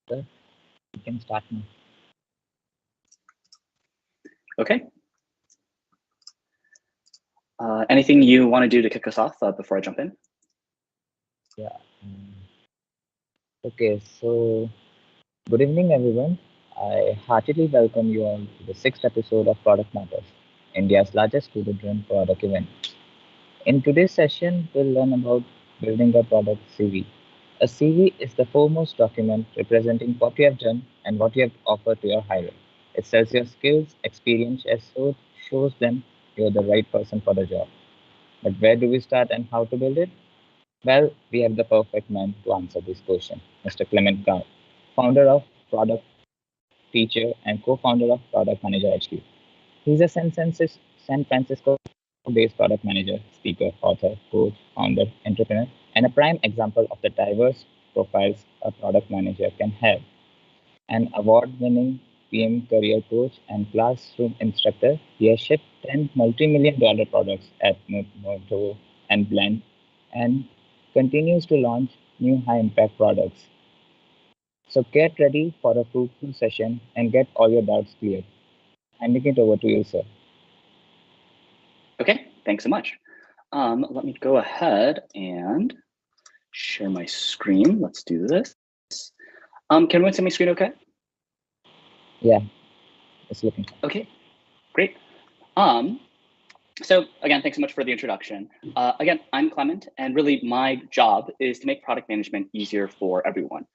You can start now. Okay. Anything you want to do to kick us off before I jump in? Yeah. Okay, so good evening, everyone. I heartily welcome you all to the sixth episode of Product Matters, India's largest student-run product event. In today's session, we'll learn about building a product CV. A CV is the foremost document representing what you have done and what you have offered to your hirer. It says your skills, experience, and so shows them you're the right person for the job. But where do we start and how to build it? Well, we have the perfect man to answer this question, Mr. Clement Kao, founder of Product Teacher and co-founder of Product Manager HQ. He's a San Francisco-based product manager, speaker, author, coach, founder, entrepreneur, and a prime example of the diverse profiles a product manager can have. An award-winning PM career coach and classroom instructor, he has shipped 10 multi-million dollar products at Movoto and Blend and continues to launch new high-impact products. So get ready for a fruitful session and get all your doubts cleared. Handing it over to you, sir. Okay, thanks so much. Let me go ahead and share my screen. Let's do this. Can everyone see my screen okay? Yeah, it's looking fine. Okay, great. So again, thanks so much for the introduction. Again, I'm Clement, and really my job is to make product management easier for everyone.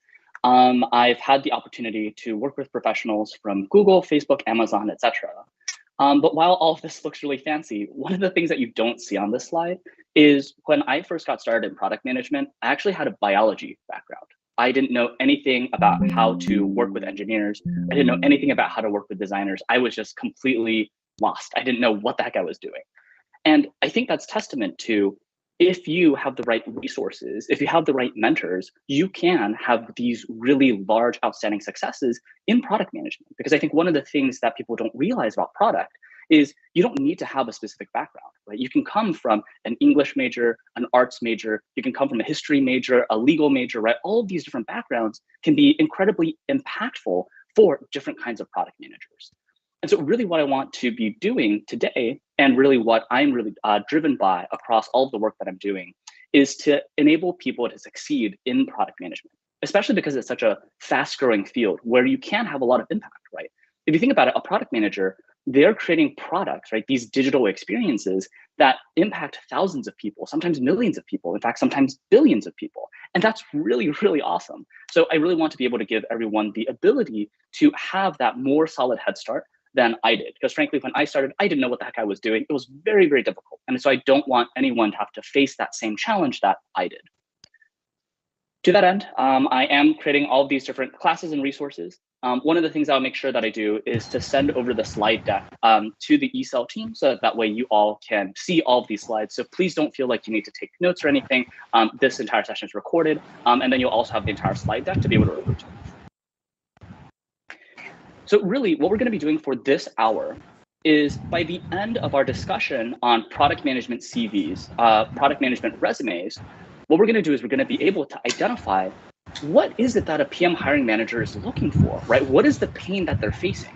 I've had the opportunity to work with professionals from Google, Facebook, Amazon, etc. But while all of this looks really fancy, one of the things that you don't see on this slide is when I first got started in product management, I actually had a biology background. I didn't know anything about how to work with engineers. I didn't know anything about how to work with designers. I was just completely lost. I didn't know what the heck I was doing. And I think that's testament to, if you have the right resources, if you have the right mentors, you can have these really large, outstanding successes in product management. Because I think one of the things that people don't realize about product is you don't need to have a specific background, right? You can come from an English major, an arts major, you can come from a history major, a legal major, right? All of these different backgrounds can be incredibly impactful for different kinds of product managers. And so really what I want to be doing today, and really what I'm really driven by across all of the work that I'm doing, is to enable people to succeed in product management, especially because it's such a fast growing field where you can have a lot of impact, right? If you think about it, a product manager, they're creating products, right? These digital experiences that impact thousands of people, sometimes millions of people, in fact, sometimes billions of people. And that's really, really awesome. So I really want to be able to give everyone the ability to have that more solid head start, than I did. Because frankly, when I started, I didn't know what the heck I was doing. It was very, very difficult. And so I don't want anyone to have to face that same challenge that I did. To that end, I am creating all of these different classes and resources. One of the things I'll make sure that I do is to send over the slide deck to the eCell team, so that way you all can see all of these slides. So please don't feel like you need to take notes or anything. This entire session is recorded, and then you'll also have the entire slide deck to be able to refer to. So really, what we're going to be doing for this hour is, by the end of our discussion on product management CVs, product management resumes, what we're going to do is we're going to be able to identify what is it that a PM hiring manager is looking for, right? What is the pain that they're facing?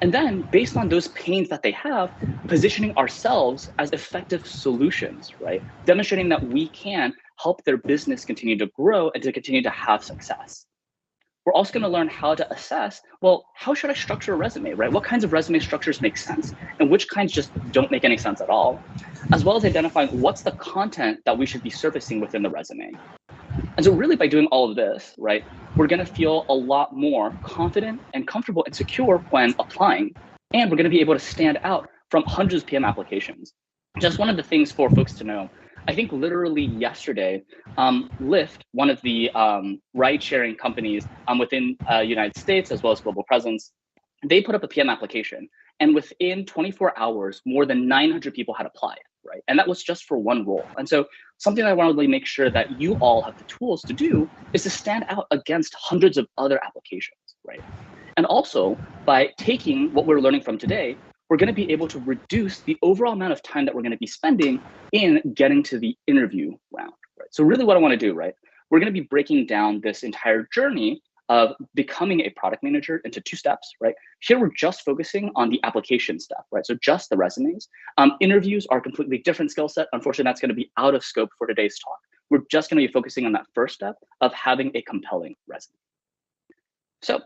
And then based on those pains that they have, positioning ourselves as effective solutions, right? Demonstrating that we can help their business continue to grow and to continue to have success. We're also going to learn how to assess, well, how should I structure a resume, right? What kinds of resume structures make sense and which kinds just don't make any sense at all, as well as identifying what's the content that we should be surfacing within the resume. And so really by doing all of this, right, we're going to feel a lot more confident and comfortable and secure when applying, and we're going to be able to stand out from hundreds of PM applications. Just one of the things for folks to know, I think literally yesterday, Lyft, one of the ride-sharing companies within United States as well as global presence, they put up a PM application, and within 24 hours, more than 900 people had applied, right? And that was just for one role. And so something I want to really make sure that you all have the tools to do is to stand out against hundreds of other applications, right? And also, by taking what we're learning from today, we're going to be able to reduce the overall amount of time that we're going to be spending in getting to the interview round, right? So really what I want to do, right, we're going to be breaking down this entire journey of becoming a product manager into 2 steps, right? Here, we're just focusing on the application step, right? So just the resumes. Interviews are a completely different skill set. Unfortunately, that's going to be out of scope for today's talk. We're just going to be focusing on that first step of having a compelling resume. So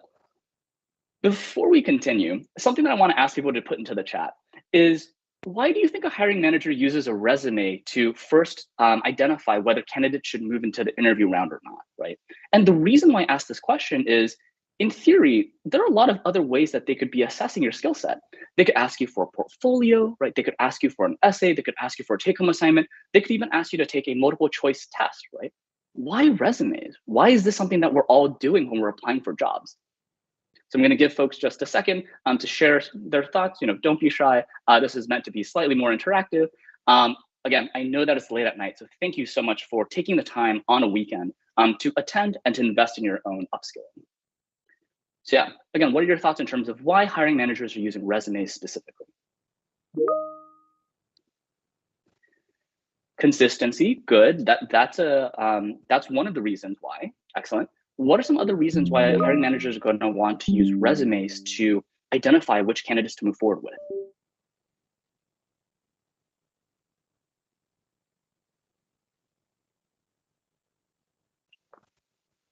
before we continue, something that I want to ask people to put into the chat is, why do you think a hiring manager uses a resume to first identify whether candidates should move into the interview round or not, right? And the reason why I ask this question is, in theory, there are a lot of other ways that they could be assessing your skill set. They could ask you for a portfolio, right? They could ask you for an essay. They could ask you for a take-home assignment. They could even ask you to take a multiple choice test, right? Why resumes? Why is this something that we're all doing when we're applying for jobs? So I'm going to give folks just a second to share their thoughts. Don't be shy. This is meant to be slightly more interactive. Again, I know that it's late at night, so thank you so much for taking the time on a weekend to attend and to invest in your own upskilling. So yeah, again, what are your thoughts in terms of why hiring managers are using resumes specifically? Consistency, good. That's one of the reasons why. Excellent. What are some other reasons why hiring managers are going to want to use resumes to identify which candidates to move forward with?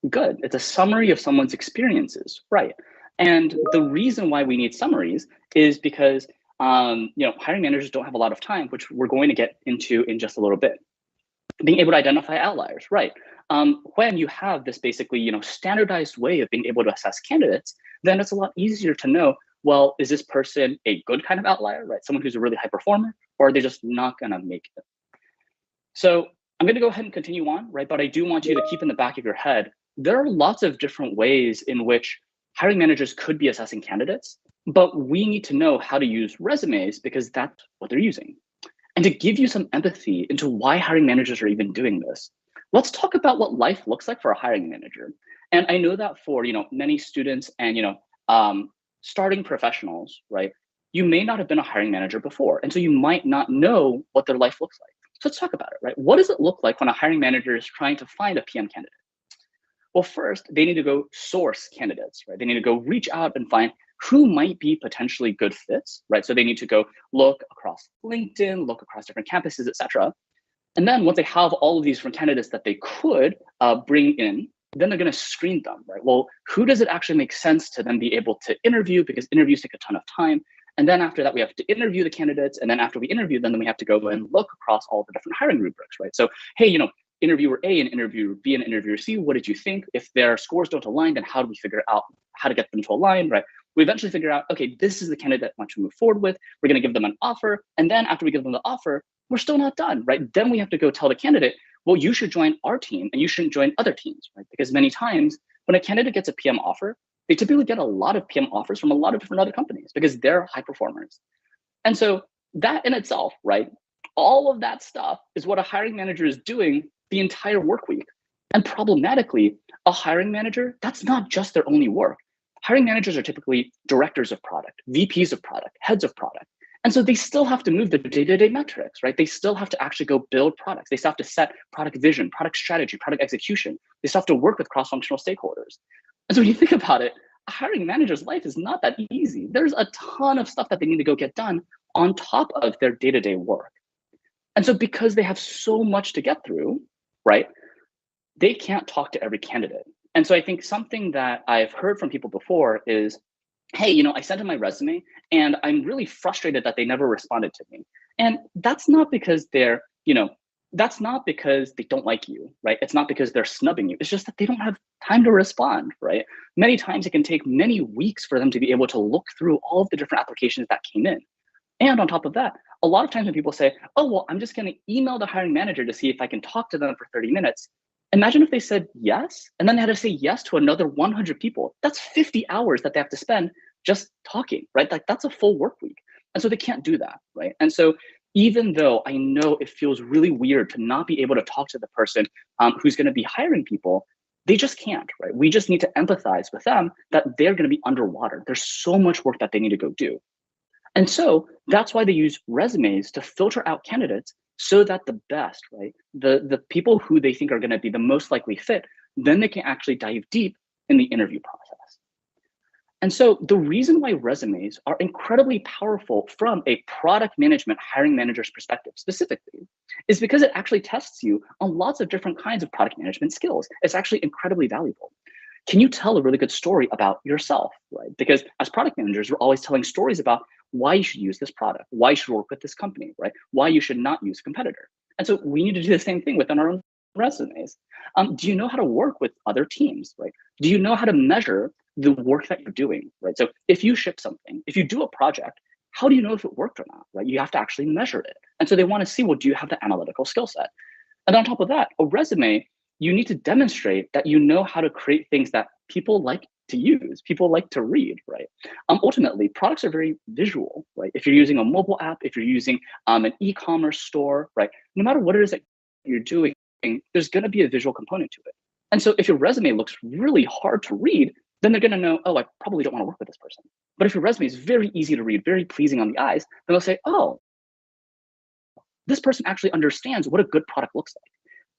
Good. It's a summary of someone's experiences, right? And the reason why we need summaries is because hiring managers don't have a lot of time, which we're going to get into in just a little bit. Being able to identify outliers, right? When you have this basically, standardized way of being able to assess candidates, then it's a lot easier to know, well, is this person a good kind of outlier, right? Someone who's a really high performer, or are they just not gonna make it? So I'm gonna go ahead and continue on, right? But I do want you to keep in the back of your head, there are lots of different ways in which hiring managers could be assessing candidates, but we need to know how to use resumes because that's what they're using. And to give you some empathy into why hiring managers are even doing this, let's talk about what life looks like for a hiring manager. And I know that for many students and starting professionals, right? You may not have been a hiring manager before, and so you might not know what their life looks like. So let's talk about it, right? What does it look like when a hiring manager is trying to find a PM candidate? Well, first, they need to go source candidates, right? They need to go reach out and find who might be potentially good fits, right? So they need to go look across LinkedIn, look across different campuses, et cetera. And then once they have all of these different candidates that they could bring in, then they're going to screen them, right? Well, who does it actually make sense to then be able to interview, because interviews take a ton of time. And then after that, we have to interview the candidates. And then after we interview them, then we have to go and look across all the different hiring rubrics, right? So, hey, interviewer A and interviewer B and interviewer C, what did you think? If their scores don't align, then how do we figure out how to get them to align, right? We eventually figure out, okay, this is the candidate I want to move forward with. We're going to give them an offer. And then after we give them the offer, we're still not done, right? Then we have to go tell the candidate, well, you should join our team and you shouldn't join other teams, right? Because many times when a candidate gets a PM offer, they typically get a lot of PM offers from a lot of different other companies because they're high performers. And so that in itself, right? All of that stuff is what a hiring manager is doing the entire work week. And problematically, a hiring manager, that's not just their only work. Hiring managers are typically directors of product, VPs of product, heads of product. And so they still have to move the day-to-day metrics, right? They still have to actually go build products. They still have to set product vision, product strategy, product execution. They still have to work with cross-functional stakeholders. And so when you think about it, a hiring manager's life is not that easy. There's a ton of stuff that they need to go get done on top of their day-to-day work. And so because they have so much to get through, right, they can't talk to every candidate. And so I think something that I've heard from people before is, hey, I sent in my resume and I'm really frustrated that they never responded to me. And that's not because that's not because they don't like you, right? It's not because they're snubbing you. It's just that they don't have time to respond, right? Many times it can take many weeks for them to be able to look through all of the different applications that came in. And on top of that, a lot of times when people say, oh, well, I'm just going to email the hiring manager to see if I can talk to them for 30 minutes. Imagine if they said yes, and then they had to say yes to another 100 people. That's 50 hours that they have to spend just talking, right? Like that's a full work week. And so they can't do that, right? And so even though I know it feels really weird to not be able to talk to the person who's going to be hiring people, they just can't, right? We just need to empathize with them that they're going to be underwater. There's so much work that they need to go do. And so that's why they use resumes to filter out candidates so that the best, right, the people who they think are going to be the most likely fit, then they can actually dive deep in the interview process. And so the reason why resumes are incredibly powerful from a product management hiring manager's perspective specifically is because it actually tests you on lots of different kinds of product management skills. It's actually incredibly valuable. Can you tell a really good story about yourself, right? Because as product managers, we're always telling stories about why you should use this product, why you should work with this company, right? Why you should not use a competitor. And so we need to do the same thing within our own resumes. Do you know how to work with other teams, right? Do you know how to measure the work that you're doing, right? So if you ship something, if you do a project, how do you know if it worked or not, right? You have to actually measure it. And so they want to see, well, do you have the analytical skill set? And on top of that, a resume, you need to demonstrate that you know how to create things that people like to use, people like to read, right? Ultimately, products are very visual, right? If you're using a mobile app, if you're using an e-commerce store, right? No matter what it is that you're doing, there's going to be a visual component to it. And so if your resume looks really hard to read, then they're going to know, oh, I probably don't want to work with this person. But if your resume is very easy to read, very pleasing on the eyes, then they'll say, oh, this person actually understands what a good product looks like.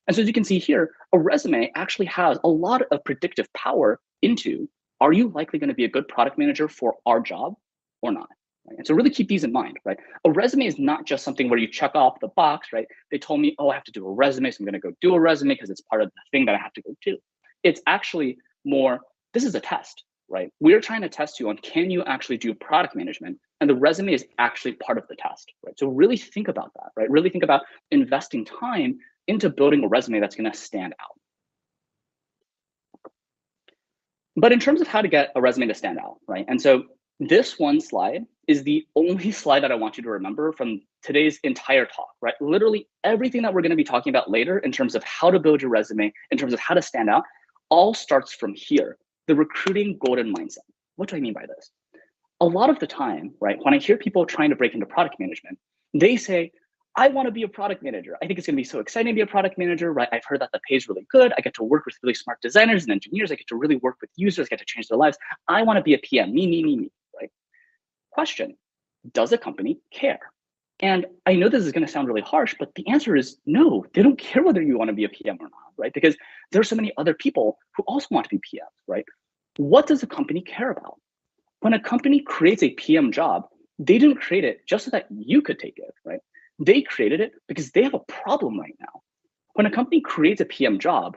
And so as you can see here, a resume actually has a lot of predictive power into, are you likely going to be a good product manager for our job or not? Right? And so really keep these in mind, right? A resume is not just something where you check off the box, right? They told me, oh, I have to do a resume, so I'm going to go do a resume because it's part of the thing that I have to go do. It's actually more, this is a test, right? We're trying to test you on, can you actually do product management? And the resume is actually part of the test, right? So really think about that, right? Really think about investing time into building a resume that's going to stand out. But in terms of how to get a resume to stand out, right? And so this one slide is the only slide that I want you to remember from today's entire talk, right? Literally everything that we're going to be talking about later in terms of how to build your resume, in terms of how to stand out, all starts from here, the recruiting golden mindset. What do I mean by this? A lot of the time, right, when I hear people trying to break into product management, they say, I want to be a product manager. I think it's going to be so exciting to be a product manager, right? I've heard that the pay is really good. I get to work with really smart designers and engineers. I get to really work with users, get to change their lives. I want to be a PM, me, right? Question, does a company care? And I know this is going to sound really harsh, but the answer is no, they don't care whether you want to be a PM or not, right? Because there are so many other people who also want to be PMs, right? What does a company care about? When a company creates a PM job, they didn't create it just so that you could take it, right? They created it because they have a problem right now. When a company creates a PM job,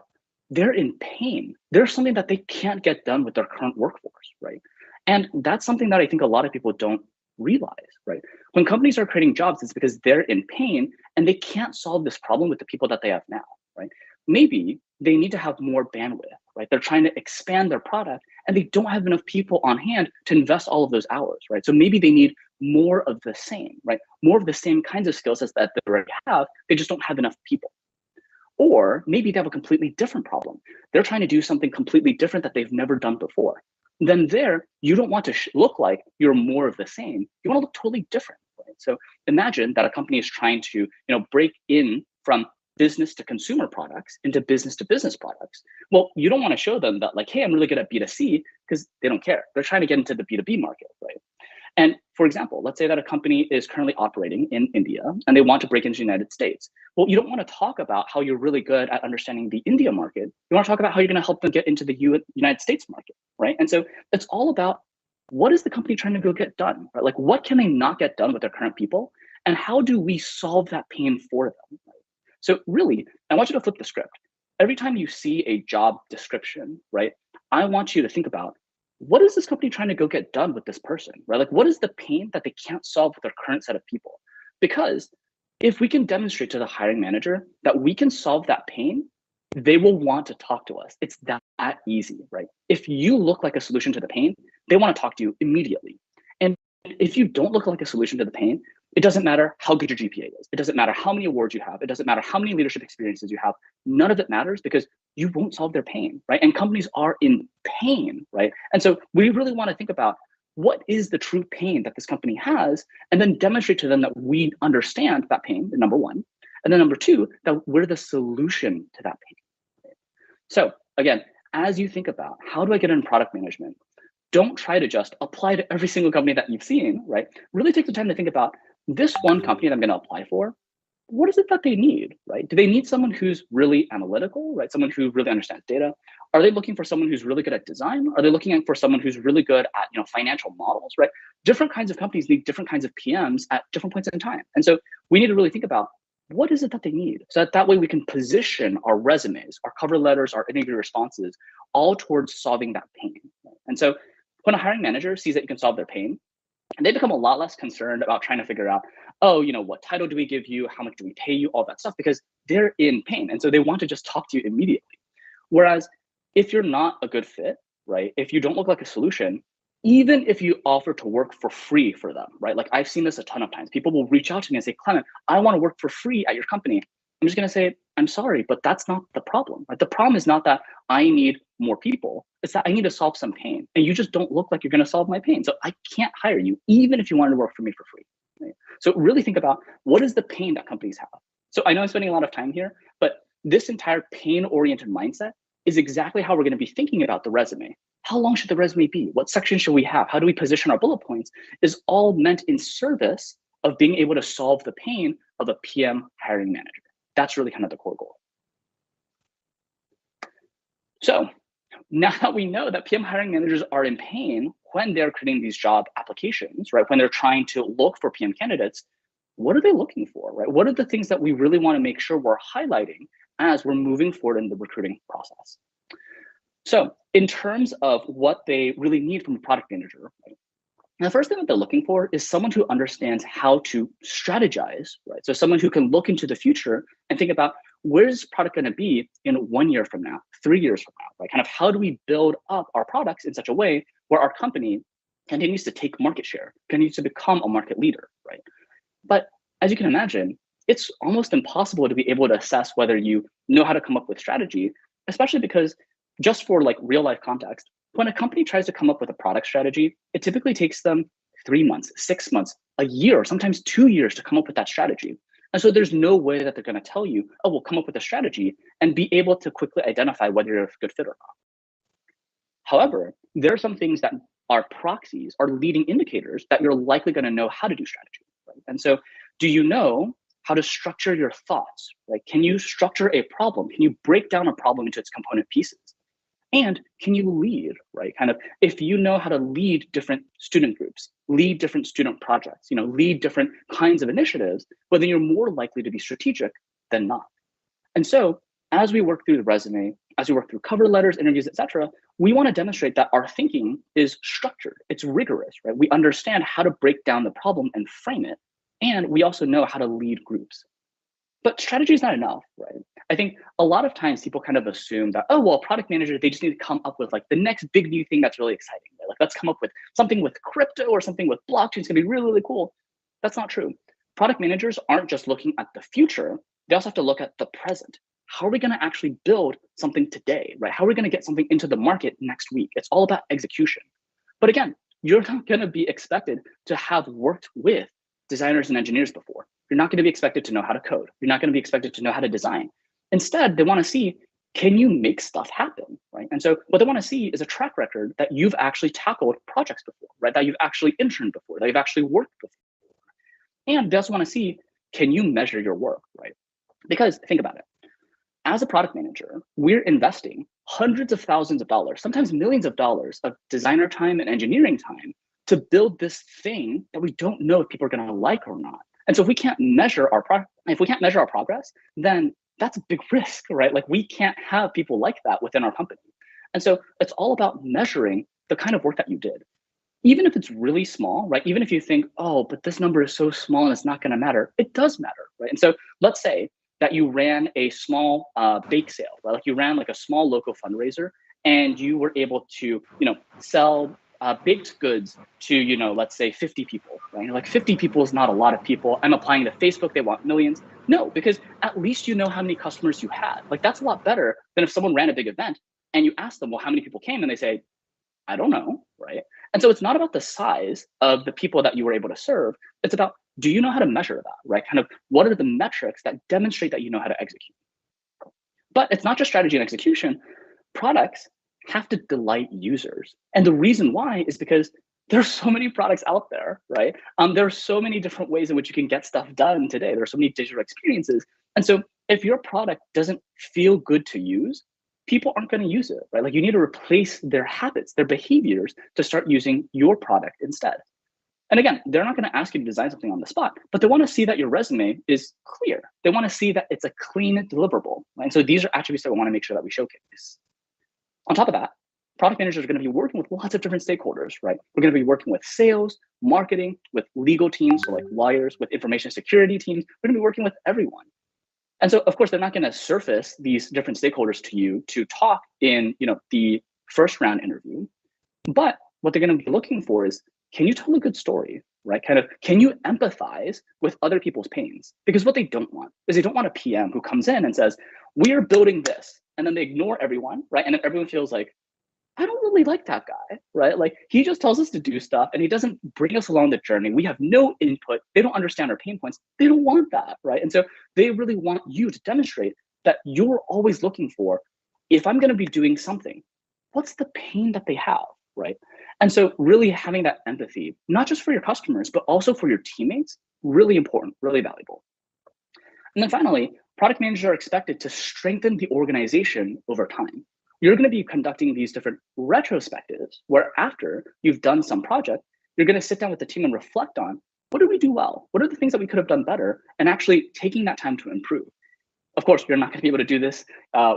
they're in pain. There's something that they can't get done with their current workforce, right? And that's something that I think a lot of people don't realize, right? When companies are creating jobs, it's because they're in pain and they can't solve this problem with the people that they have now, right? Maybe they need to have more bandwidth, right? They're trying to expand their product and they don't have enough people on hand to invest all of those hours, right? So maybe they need more of the same, right? More of the same kinds of skill sets that they already have, they just don't have enough people. Or maybe they have a completely different problem. They're trying to do something completely different that they've never done before. Then there, you don't want to look like you're more of the same. You want to look totally different, right? So imagine that a company is trying to, break in from business to consumer products into business to business products. Well, you don't want to show them that like, hey, I'm really good at B2C, because they don't care. They're trying to get into the B2B market, right? And for example, let's say that a company is currently operating in India and they want to break into the United States. Well, you don't want to talk about how you're really good at understanding the India market. You want to talk about how you're going to help them get into the United States market, right? And so it's all about, what is the company trying to go get done, right? Like, what can they not get done with their current people? And how do we solve that pain for them? Right? So really, I want you to flip the script. Every time you see a job description, right, I want you to think about, what is this company trying to go get done with this person, right? Like, what is the pain that they can't solve with their current set of people? Because if we can demonstrate to the hiring manager that we can solve that pain, they will want to talk to us. It's that easy, right? If you look like a solution to the pain, they want to talk to you immediately. And if you don't look like a solution to the pain, it doesn't matter how good your GPA is. It doesn't matter how many awards you have. It doesn't matter how many leadership experiences you have. None of it matters, because you won't solve their pain, right? And companies are in pain, right? And so we really want to think about, what is the true pain that this company has, and then demonstrate to them that we understand that pain, number one. And then number two, that we're the solution to that pain. So again, as you think about, how do I get into product management? Don't try to just apply to every single company that you've seen, right? Really take the time to think about, this one company that I'm going to apply for, what is it that they need, right? Do they need someone who's really analytical, right? Someone who really understands data? Are they looking for someone who's really good at design? Are they looking for someone who's really good at, financial models, right? Different kinds of companies need different kinds of PMs at different points in time. And so we need to really think about, what is it that they need? So that way we can position our resumes, our cover letters, our interview responses, all towards solving that pain. Right? And so when a hiring manager sees that you can solve their pain, and they become a lot less concerned about trying to figure out, oh, what title do we give you? How much do we pay you? All that stuff, because they're in pain. And so they want to just talk to you immediately. Whereas if you're not a good fit, right? If you don't look like a solution, even if you offer to work for free for them, right? Like, I've seen this a ton of times. People will reach out to me and say, Clement, I want to work for free at your company. I'm just going to say, I'm sorry, but that's not the problem, right? The problem is not that I need more people. It's that I need to solve some pain, and you just don't look like you're going to solve my pain. So I can't hire you, even if you wanted to work for me for free. Right? So really think about, what is the pain that companies have? So I know I'm spending a lot of time here, but this entire pain-oriented mindset is exactly how we're going to be thinking about the resume. How long should the resume be? What section should we have? How do we position our bullet points? Is all meant in service of being able to solve the pain of a PM hiring manager. That's really kind of the core goal. So now that we know that PM hiring managers are in pain when they're creating these job applications, right? When they're trying to look for PM candidates, what are they looking for, right? What are the things that we really want to make sure we're highlighting as we're moving forward in the recruiting process? So in terms of what they really need from a product manager, right? The first thing that they're looking for is someone who understands how to strategize, right? So someone who can look into the future and think about, where's product going to be in 1 year from now, 3 years from now, right? Kind of, how do we build up our products in such a way where our company continues to take market share, continues to become a market leader, right? But as you can imagine, it's almost impossible to be able to assess whether you know how to come up with strategy, especially because, just for like real life context, when a company tries to come up with a product strategy, it typically takes them 3 months, 6 months, a year, sometimes 2 years to come up with that strategy. And so there's no way that they're going to tell you, oh, we'll come up with a strategy and be able to quickly identify whether you're a good fit or not. However, there are some things that are proxies, are leading indicators that you're likely going to know how to do strategy. Right? And so do you know how to structure your thoughts? Right? Can you structure a problem? Can you break down a problem into its component pieces? And can you lead, right? Kind of, if you know how to lead different student groups, lead different student projects, lead different kinds of initiatives, well, then you're more likely to be strategic than not. And so as we work through the resume, as we work through cover letters, interviews, etc., we want to demonstrate that our thinking is structured, it's rigorous, right? We understand how to break down the problem and frame it. And we also know how to lead groups. But strategy is not enough, right? I think a lot of times people kind of assume that, oh, well, product manager, they just need to come up with like the next big new thing that's really exciting. Right? Like, let's come up with something with crypto or something with blockchain. It's gonna be really, really cool. That's not true. Product managers aren't just looking at the future, they also have to look at the present. How are we gonna actually build something today, right? How are we gonna get something into the market next week? It's all about execution. But again, you're not gonna be expected to have worked with designers and engineers before. You're not going to be expected to know how to code. You're not going to be expected to know how to design. Instead, they want to see, can you make stuff happen, right? And so what they want to see is a track record that you've actually tackled projects before, right? That you've actually interned before, that you've actually worked before. And they also want to see, can you measure your work, right? Because think about it. As a product manager, we're investing hundreds of thousands of dollars, sometimes millions of dollars of designer time and engineering time to build this thing that we don't know if people are going to like or not. And so if we can't measure our progress, then that's a big risk, right? Like we can't have people like that within our company. And so it's all about measuring the kind of work that you did. Even if it's really small, right? Even if you think, oh, but this number is so small and it's not going to matter, it does matter, right? And so let's say that you ran a small bake sale, right? Like you ran like a small local fundraiser and you were able to, sell baked goods to, let's say 50 people, right? You're like 50 people is not a lot of people. I'm applying to Facebook, they want millions. No, because at least you know how many customers you had. Like that's a lot better than if someone ran a big event and you ask them, well, how many people came? And they say, I don't know, right? And so it's not about the size of the people that you were able to serve. It's about, do you know how to measure that, right? Kind of what are the metrics that demonstrate that you know how to execute? But it's not just strategy and execution. Products have to delight users. And the reason why is because there's so many products out there, right? There are so many different ways in which you can get stuff done today. There are so many digital experiences. And so if your product doesn't feel good to use, people aren't going to use it, right? Like you need to replace their habits, their behaviors to start using your product instead. And again, they're not going to ask you to design something on the spot, but they want to see that your resume is clear. They want to see that it's a clean deliverable. Right? And so these are attributes that we want to make sure that we showcase. On top of that, product managers are going to be working with lots of different stakeholders, right? We're going to be working with sales, marketing, with legal teams, so like lawyers, with information security teams. We're going to be working with everyone. And so, of course, they're not going to surface these different stakeholders to you to talk in, the first round interview. But what they're going to be looking for is, can you tell a good story, right? Kind of, can you empathize with other people's pains? Because what they don't want is they don't want a PM who comes in and says, we're building this. And then they ignore everyone, right? And then everyone feels like, I don't really like that guy, right? Like he just tells us to do stuff and he doesn't bring us along the journey. We have no input. They don't understand our pain points. They don't want that, right? And so they really want you to demonstrate that you're always looking for, if I'm going to be doing something, what's the pain that they have, right? And so really having that empathy, not just for your customers, but also for your teammates, really important, really valuable. And then finally, product managers are expected to strengthen the organization over time. You're going to be conducting these different retrospectives where after you've done some project, you're going to sit down with the team and reflect on, what did we do well? What are the things that we could have done better? And actually taking that time to improve. Of course, you're not going to be able to do this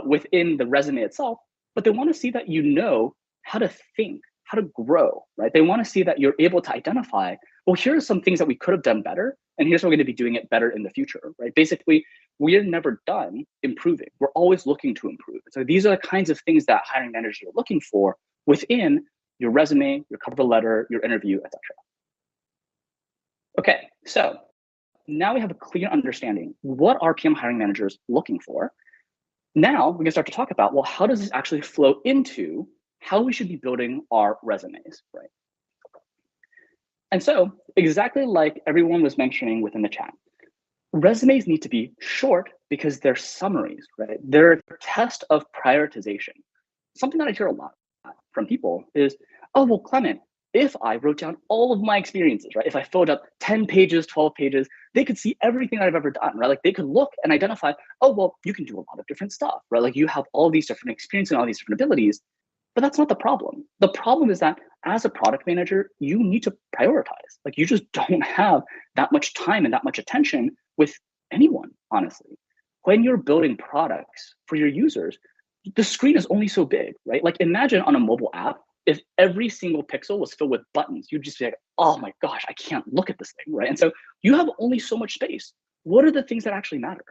within the resume itself, but they want to see that you know how to think, how to grow, right? They want to see that you're able to identify, well, here are some things that we could have done better, and here's how we're going to be doing it better in the future, right? Basically, we're never done improving. We're always looking to improve. So these are the kinds of things that hiring managers are looking for within your resume, your cover letter, your interview, etc. Okay, so now we have a clear understanding. What are PM hiring managers looking for? Now we can start to talk about, well, how does this actually flow into how we should be building our resumes, right? And so exactly like everyone was mentioning within the chat, resumes need to be short because they're summaries, right? They're a test of prioritization. Something that I hear a lot from people is, oh, well, Clement, if I wrote down all of my experiences, right? If I filled up 10 pages, 12 pages, they could see everything that I've ever done, right? Like they could look and identify, oh, well, you can do a lot of different stuff, right? Like you have all these different experiences and all these different abilities, but that's not the problem. The problem is that as a product manager, you need to prioritize. Like you just don't have that much time and that much attention with anyone, honestly. When you're building products for your users, the screen is only so big, right? Like imagine on a mobile app, if every single pixel was filled with buttons, you'd just be like, oh my gosh, I can't look at this thing, right? And so you have only so much space. What are the things that actually matter?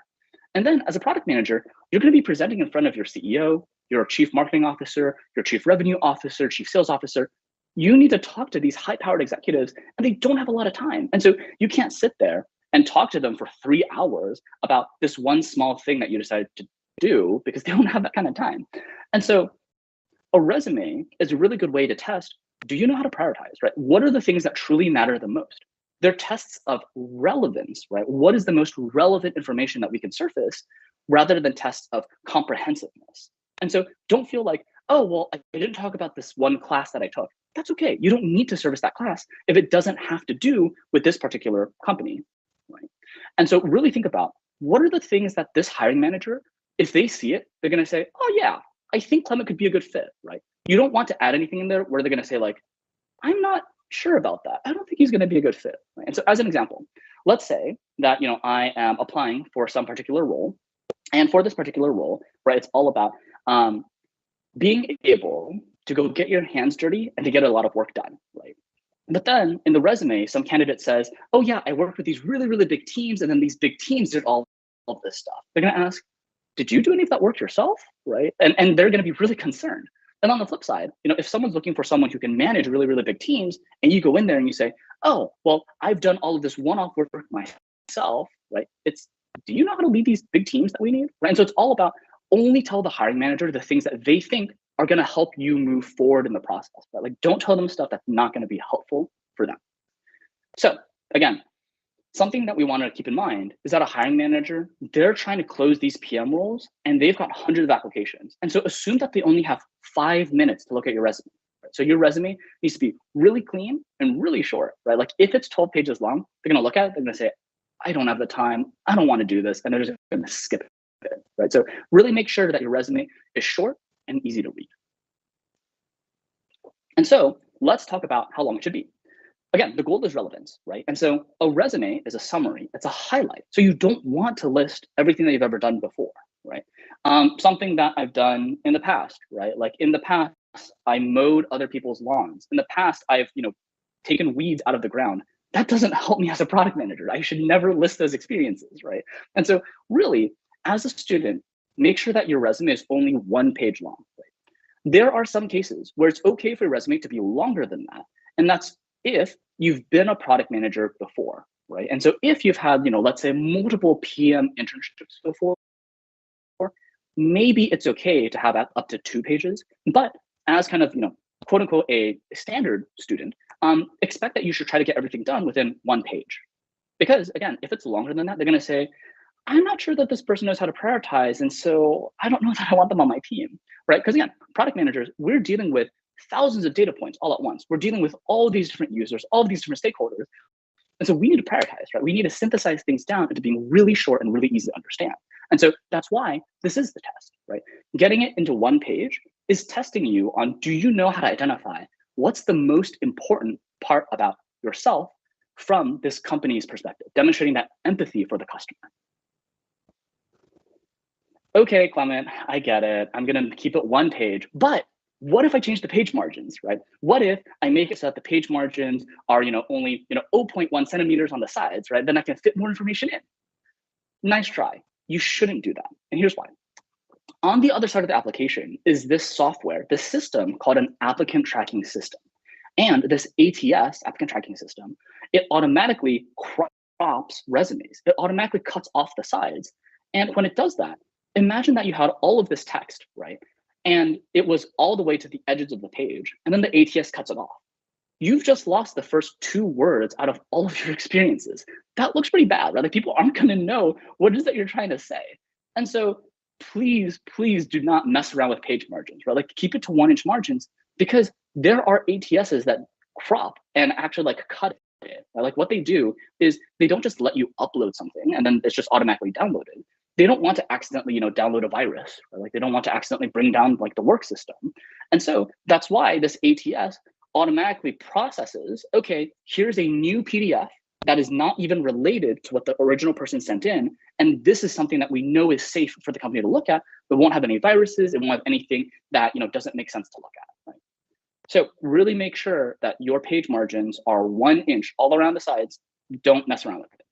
And then as a product manager, you're going to be presenting in front of your CEO, your chief marketing officer, your chief revenue officer, chief sales officer. You need to talk to these high-powered executives, and they don't have a lot of time. And so you can't sit there and talk to them for 3 hours about this one small thing that you decided to do, because they don't have that kind of time. And so a resume is a really good way to test, do you know how to prioritize, right? What are the things that truly matter the most? They're tests of relevance, right? What is the most relevant information that we can surface, rather than tests of comprehensiveness? And so don't feel like, oh, well, I didn't talk about this one class that I took. That's okay. You don't need to service that class if it doesn't have to do with this particular company, right? And so really think about, what are the things that this hiring manager, if they see it, they're going to say, oh yeah, I think Clement could be a good fit, right? You don't want to add anything in there where they're going to say like, I'm not sure about that. I don't think he's going to be a good fit, right? And so as an example, let's say that, I am applying for some particular role, and for this particular role, right, it's all about being able to go get your hands dirty and to get a lot of work done, right? But then in the resume, some candidate says, oh yeah, I worked with these really, really big teams, and then these big teams did all of this stuff. They're going to ask, did you do any of that work yourself, right? And they're going to be really concerned. And on the flip side, if someone's looking for someone who can manage really, really big teams, and you go in there and you say, oh, well, I've done all of this one-off work myself, right? Do you know how to lead these big teams that we need, right? And so it's all about, only tell the hiring manager the things that they think are going to help you move forward in the process, right? Like, don't tell them stuff that's not going to be helpful for them. So again, something that we want to keep in mind is that a hiring manager, they're trying to close these PM roles, and they've got hundreds of applications. And so assume that they only have 5 minutes to look at your resume. Right? So your resume needs to be really clean and really short, right? Like if it's 12 pages long, they're going to look at it, they're going to say, I don't have the time, I don't want to do this, and they're just going to skip it, right? So really make sure that your resume is short and easy to read. And so let's talk about how long it should be. Again, the goal is relevance, right? And so a resume is a summary, it's a highlight. So you don't want to list everything that you've ever done before, right? Something that I've done in the past, right? Like in the past, I mowed other people's lawns. In the past, I've taken weeds out of the ground. That doesn't help me as a product manager. I should never list those experiences, right? And so really, as a student, make sure that your resume is only 1 page long, right? There are some cases where it's okay for your resume to be longer than that. And that's if you've been a product manager before, right? And so if you've had, let's say multiple PM internships before, maybe it's okay to have that up to 2 pages. But as kind of, quote unquote, a standard student, expect that you should try to get everything done within 1 page. Because again, if it's longer than that, they're going to say, I'm not sure that this person knows how to prioritize. And so I don't know that I want them on my team, right? Because again, product managers, we're dealing with thousands of data points all at once. We're dealing with all these different users, all of these different stakeholders. And so we need to prioritize, right? We need to synthesize things down into being really short and really easy to understand. And so that's why this is the test, right? Getting it into 1 page is testing you on, do you know how to identify what's the most important part about yourself from this company's perspective, demonstrating that empathy for the customer. Okay, Clement, I get it. I'm going to keep it 1 page, but what if I change the page margins, right? What if I make it so that the page margins are, only, 0.1 centimeters on the sides, right? Then I can fit more information in. Nice try. You shouldn't do that. And here's why. On the other side of the application is this software, this system called an applicant tracking system. And this ATS, applicant tracking system, it automatically crops resumes. It automatically cuts off the sides. And when it does that, imagine that you had all of this text, right? And it was all the way to the edges of the page, and then the ATS cuts it off. You've just lost the first 2 words out of all of your experiences. That looks pretty bad, right? Like people aren't going to know what it is that you're trying to say. And so please do not mess around with page margins, right? Like keep it to 1-inch margins, because there are ATSs that crop and actually like cut it. Right? Like what they do is they don't just let you upload something and then it's just automatically downloaded. They don't want to accidentally, download a virus, or like they don't want to accidentally bring down like the work system. And so that's why this ATS automatically processes, okay, here's a new PDF that is not even related to what the original person sent in. And this is something that we know is safe for the company to look at, but won't have any viruses, it won't have anything that, doesn't make sense to look at, right? So really make sure that your page margins are 1 inch all around the sides. Don't mess around with it.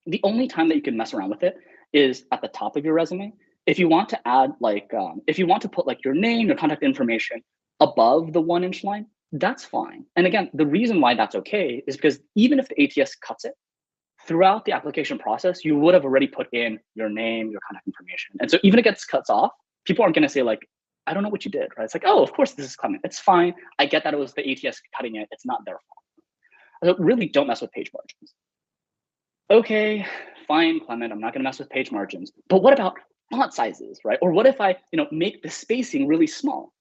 The only time that you can mess around with it is at the top of your resume. If you want to add like, if you want to put like your name, your contact information above the 1-inch line, that's fine. And again, the reason why that's okay is because even if the ATS cuts it, throughout the application process, you would have already put in your name, your contact information. And so even if it gets cut off, people aren't going to say like, I don't know what you did, right? It's like, oh, of course this is Clement. It's fine. I get that it was the ATS cutting it. It's not their fault. So really don't mess with page margins. Okay, fine, Clement, I'm not going to mess with page margins. But what about font sizes, right? Or what if I, make the spacing really small?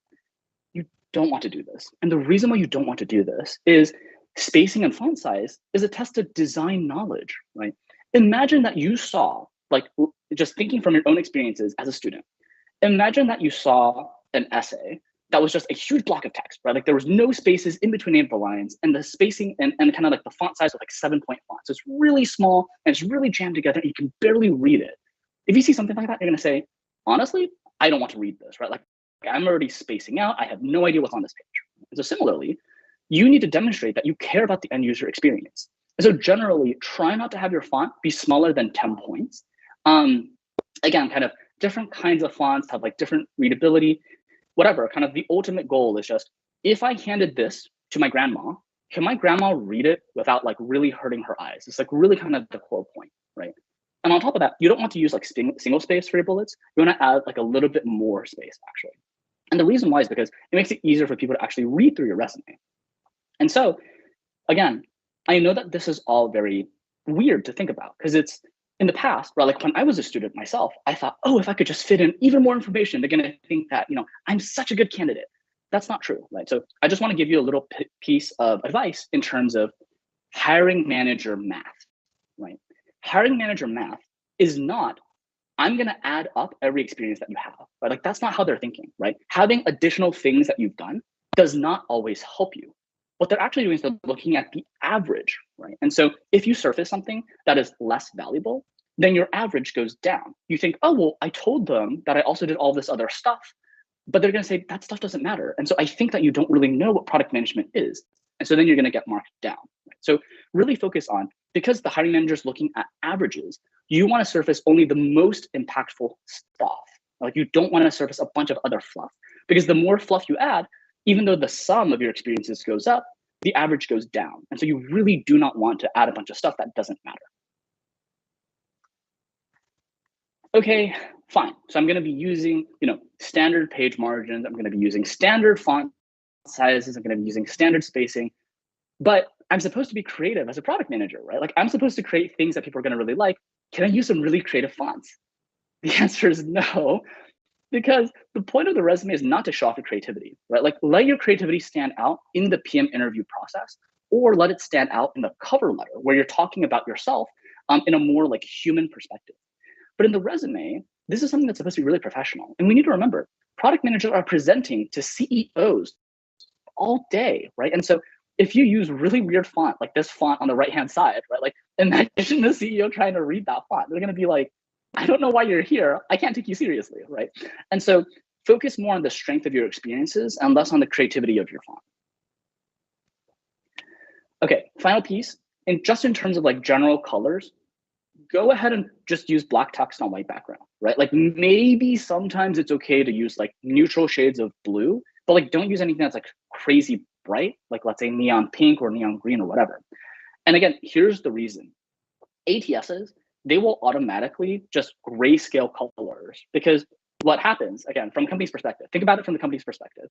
You don't want to do this. And the reason why you don't want to do this is spacing and font size is a test of design knowledge, right? Imagine that you saw, like just thinking from your own experiences as a student, imagine that you saw an essay that was just a huge block of text, right? Like there was no spaces in between any of the lines, and the spacing and kind of like the font size was like 7-point font. So it's really small and it's really jammed together and you can barely read it. If you see something like that, you're gonna say, honestly, I don't want to read this, right? Like I'm already spacing out. I have no idea what's on this page. So similarly, you need to demonstrate that you care about the end user experience. And so generally, try not to have your font be smaller than 10 points. Again, kind of different kinds of fonts have like different readability, whatever. Kind of the ultimate goal is just, if I handed this to my grandma, can my grandma read it without like really hurting her eyes? It's like really kind of the core point, right? And on top of that, you don't want to use like single space for your bullets. You want to add like a little bit more space actually. And the reason why is because it makes it easier for people to actually read through your resume. And so, again, I know that this is all very weird to think about because it's in the past, right? Like when I was a student myself, I thought, oh, if I could just fit in even more information, they're going to think that, I'm such a good candidate. That's not true, right? So I just want to give you a little piece of advice in terms of hiring manager math, right? Hiring manager math is not, I'm going to add up every experience that you have, right? Like that's not how they're thinking, right? Having additional things that you've done does not always help you. What they're actually doing is they're looking at the average, right? And so if you surface something that is less valuable, then your average goes down. You think, oh, well, I told them that I also did all this other stuff, but they're going to say that stuff doesn't matter. And so I think that you don't really know what product management is. And so then you're going to get marked down. Right? So really focus on, because the hiring manager is looking at averages, you want to surface only the most impactful stuff. Like you don't want to surface a bunch of other fluff, because the more fluff you add, even though the sum of your experiences goes up, the average goes down. And so you really do not want to add a bunch of stuff that doesn't matter. Okay, fine. So I'm going to be using, standard page margins. I'm going to be using standard font sizes. I'm going to be using standard spacing. But I'm supposed to be creative as a product manager, right? Like I'm supposed to create things that people are going to really like. Can I use some really creative fonts? The answer is no. Because the point of the resume is not to show off your creativity, right? Like let your creativity stand out in the PM interview process, or let it stand out in the cover letter where you're talking about yourself in a more like human perspective. But in the resume, this is something that's supposed to be really professional. And we need to remember, product managers are presenting to CEOs all day, right? And so if you use really weird font, like this font on the right-hand side, right? Like imagine the CEO trying to read that font. They're gonna be like, I don't know why you're here. I can't take you seriously, right? And so focus more on the strength of your experiences and less on the creativity of your font. Okay, final piece, and just in terms of like general colors, go ahead and just use black text on white background, right? Like maybe sometimes it's okay to use like neutral shades of blue, but like don't use anything that's like crazy bright, like let's say neon pink or neon green or whatever. And again, here's the reason. ATSs, they will automatically just grayscale colors, because what happens, again, from a company's perspective, think about it from the company's perspective.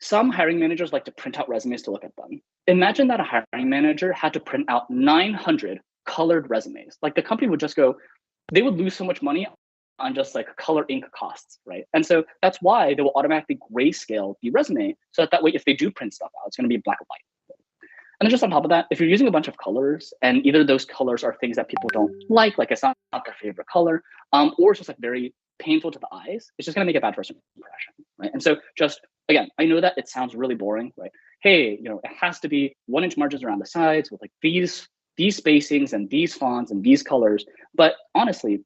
Some hiring managers like to print out resumes to look at them. Imagine that a hiring manager had to print out 900 colored resumes. Like the company would just go, they would lose so much money on just like color ink costs, right? And so that's why they will automatically grayscale the resume, so that way if they do print stuff out, it's going to be black and white. And then just on top of that, if you're using a bunch of colors and either those colors are things that people don't like it's not their favorite color, or it's just like very painful to the eyes, it's just going to make a bad first impression, right? And so just, again, I know that it sounds really boring, right? Hey, it has to be 1-inch margins around the sides with like these spacings and these fonts and these colors. But honestly,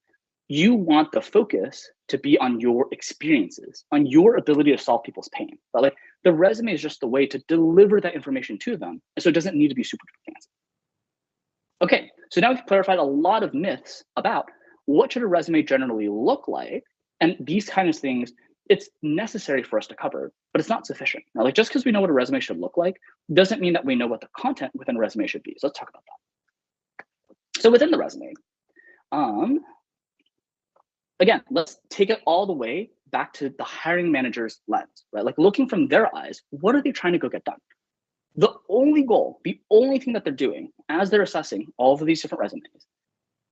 you want the focus to be on your experiences, on your ability to solve people's pain. But like the resume is just the way to deliver that information to them. And so it doesn't need to be super fancy. Okay, so now we've clarified a lot of myths about what should a resume generally look like? And these kinds of things, it's necessary for us to cover, but it's not sufficient. Now, like just because we know what a resume should look like doesn't mean that we know what the content within a resume should be. So let's talk about that. So within the resume, again, let's take it all the way back to the hiring manager's lens, right? Like looking from their eyes, what are they trying to go get done? The only goal, the only thing that they're doing as they're assessing all of these different resumes,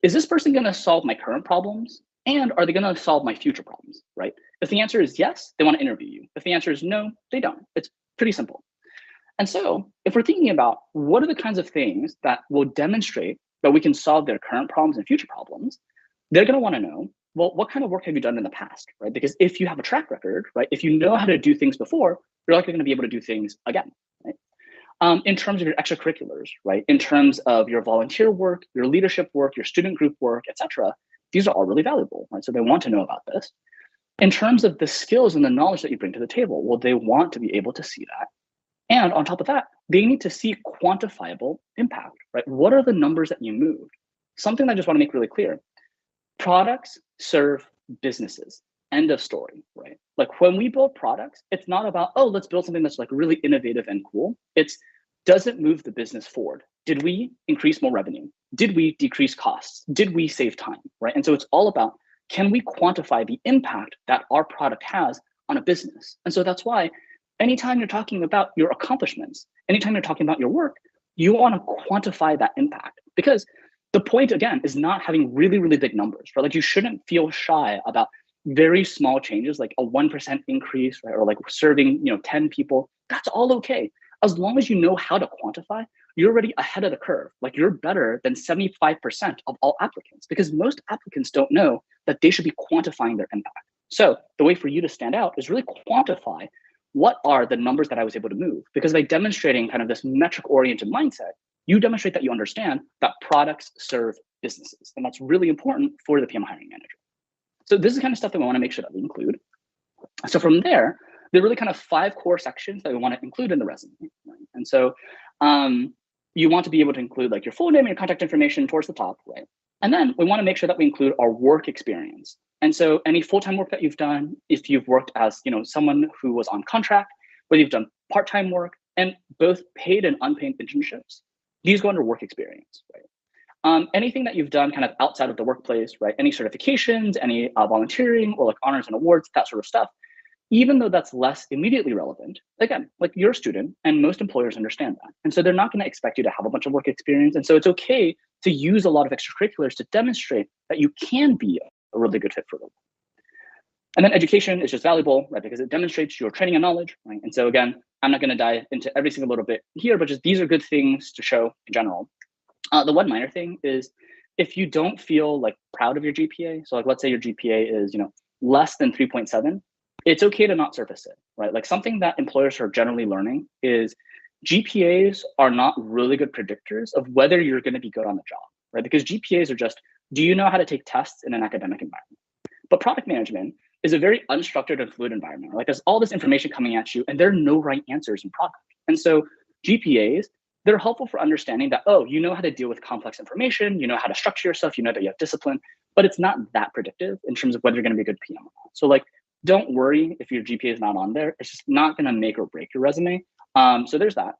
is this person going to solve my current problems? And are they going to solve my future problems, right? If the answer is yes, they want to interview you. If the answer is no, they don't. It's pretty simple. And so if we're thinking about what are the kinds of things that will demonstrate that we can solve their current problems and future problems, they're going to want to know, well, what kind of work have you done in the past, right? Because if you have a track record, right, if you know how to do things before, you're likely going to be able to do things again, right? In terms of your extracurriculars, right? In terms of your volunteer work, your leadership work, your student group work, etc. These are all really valuable, right? So they want to know about this. In terms of the skills and the knowledge that you bring to the table, well, they want to be able to see that. And on top of that, they need to see quantifiable impact, right? What are the numbers that you moved? Something I just want to make really clear. Products serve businesses. End of story, right? Like when we build products, it's not about, oh, let's build something that's like really innovative and cool. It's, does it move the business forward? Did we increase more revenue? Did we decrease costs? Did we save time, right? And so it's all about, can we quantify the impact that our product has on a business? And so that's why anytime you're talking about your accomplishments, anytime you're talking about your work, you want to quantify that impact, because the point, again, is not having really, really big numbers, right? Like you shouldn't feel shy about very small changes, like a 1% increase, right? Or like serving, 10 people. That's all okay. As long as you know how to quantify, you're already ahead of the curve. Like you're better than 75% of all applicants, because most applicants don't know that they should be quantifying their impact. So the way for you to stand out is really quantify what are the numbers that I was able to move, because by demonstrating kind of this metric-oriented mindset, you demonstrate that you understand that products serve businesses. And that's really important for the PM hiring manager. So this is the kind of stuff that we want to make sure that we include. So from there are really kind of 5 core sections that we want to include in the resume. Right? And so you want to be able to include like your full name and your contact information towards the top, right? And then we want to make sure that we include our work experience. And so any full-time work that you've done, if you've worked as someone who was on contract, whether you've done part-time work, and both paid and unpaid internships, these go under work experience, right? Anything that you've done kind of outside of the workplace, right? Any certifications, any volunteering or like honors and awards, that sort of stuff, even though that's less immediately relevant, again, like you're a student and most employers understand that. And so they're not going to expect you to have a bunch of work experience. And so it's okay to use a lot of extracurriculars to demonstrate that you can be a really good fit for them. And then education is just valuable, right? Because it demonstrates your training and knowledge, right? And so again, I'm not going to dive into every single little bit here, but just these are good things to show in general. The one minor thing is if you don't feel like proud of your GPA, so like let's say your GPA is less than 3.7, it's okay to not surface it, right? Like something that employers are generally learning is GPAs are not really good predictors of whether you're going to be good on the job, right? Because GPAs are just, do you know how to take tests in an academic environment? But product management is a very unstructured and fluid environment. Like there's all this information coming at you and there are no right answers in product. And so GPAs, they're helpful for understanding that, oh, you know how to deal with complex information, you know how to structure yourself, you know that you have discipline, but it's not that predictive in terms of whether you're going to be a good PM or not. So like, don't worry if your GPA is not on there. It's just not going to make or break your resume. So there's that.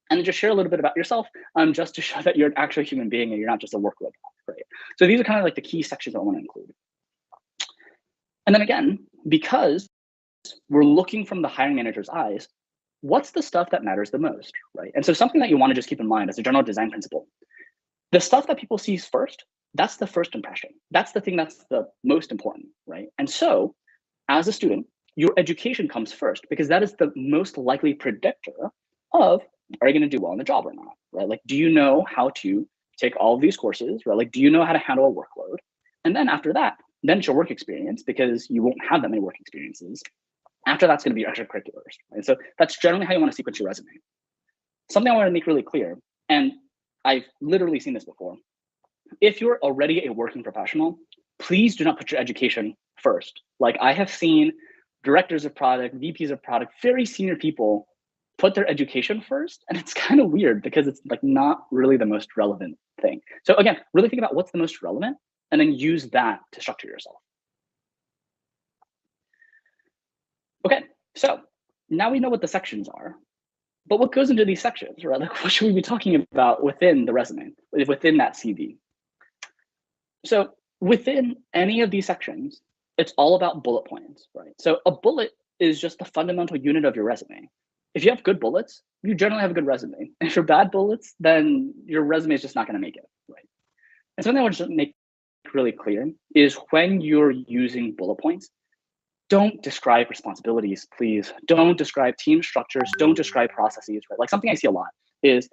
And then just share a little bit about yourself, just to show that you're an actual human being and you're not just a work robot, right? So these are kind of like the key sections I want to include. And then again, because we're looking from the hiring manager's eyes, what's the stuff that matters the most, right? And so something that you want to just keep in mind as a general design principle, the stuff that people see first, that's the first impression. That's the thing that's the most important, right? And so as a student, your education comes first because that is the most likely predictor of, are you going to do well in the job or not, right? Like, do you know how to take all of these courses, right? Like, do you know how to handle a workload? And then after that, then it's your work experience, because you won't have that many work experiences. After that's going to be your extracurriculars, right? So that's generally how you want to sequence your resume. Something I want to make really clear, and I've literally seen this before. If you're already a working professional, please do not put your education first. Like I have seen directors of product, VPs of product, very senior people put their education first. And it's kind of weird because it's like not really the most relevant thing. So again, really think about what's the most relevant and then use that to structure yourself. Okay, so now we know what the sections are, but what goes into these sections, right? Like, what should we be talking about within the resume, within that CV? So within any of these sections, it's all about bullet points, right? So a bullet is just the fundamental unit of your resume. If you have good bullets, you generally have a good resume. And if you're bad bullets, then your resume is just not going to make it, right? And something I want to make really clear is when you're using bullet points, don't describe responsibilities, please. Don't describe team structures. Don't describe processes, right? Like something I see a lot is,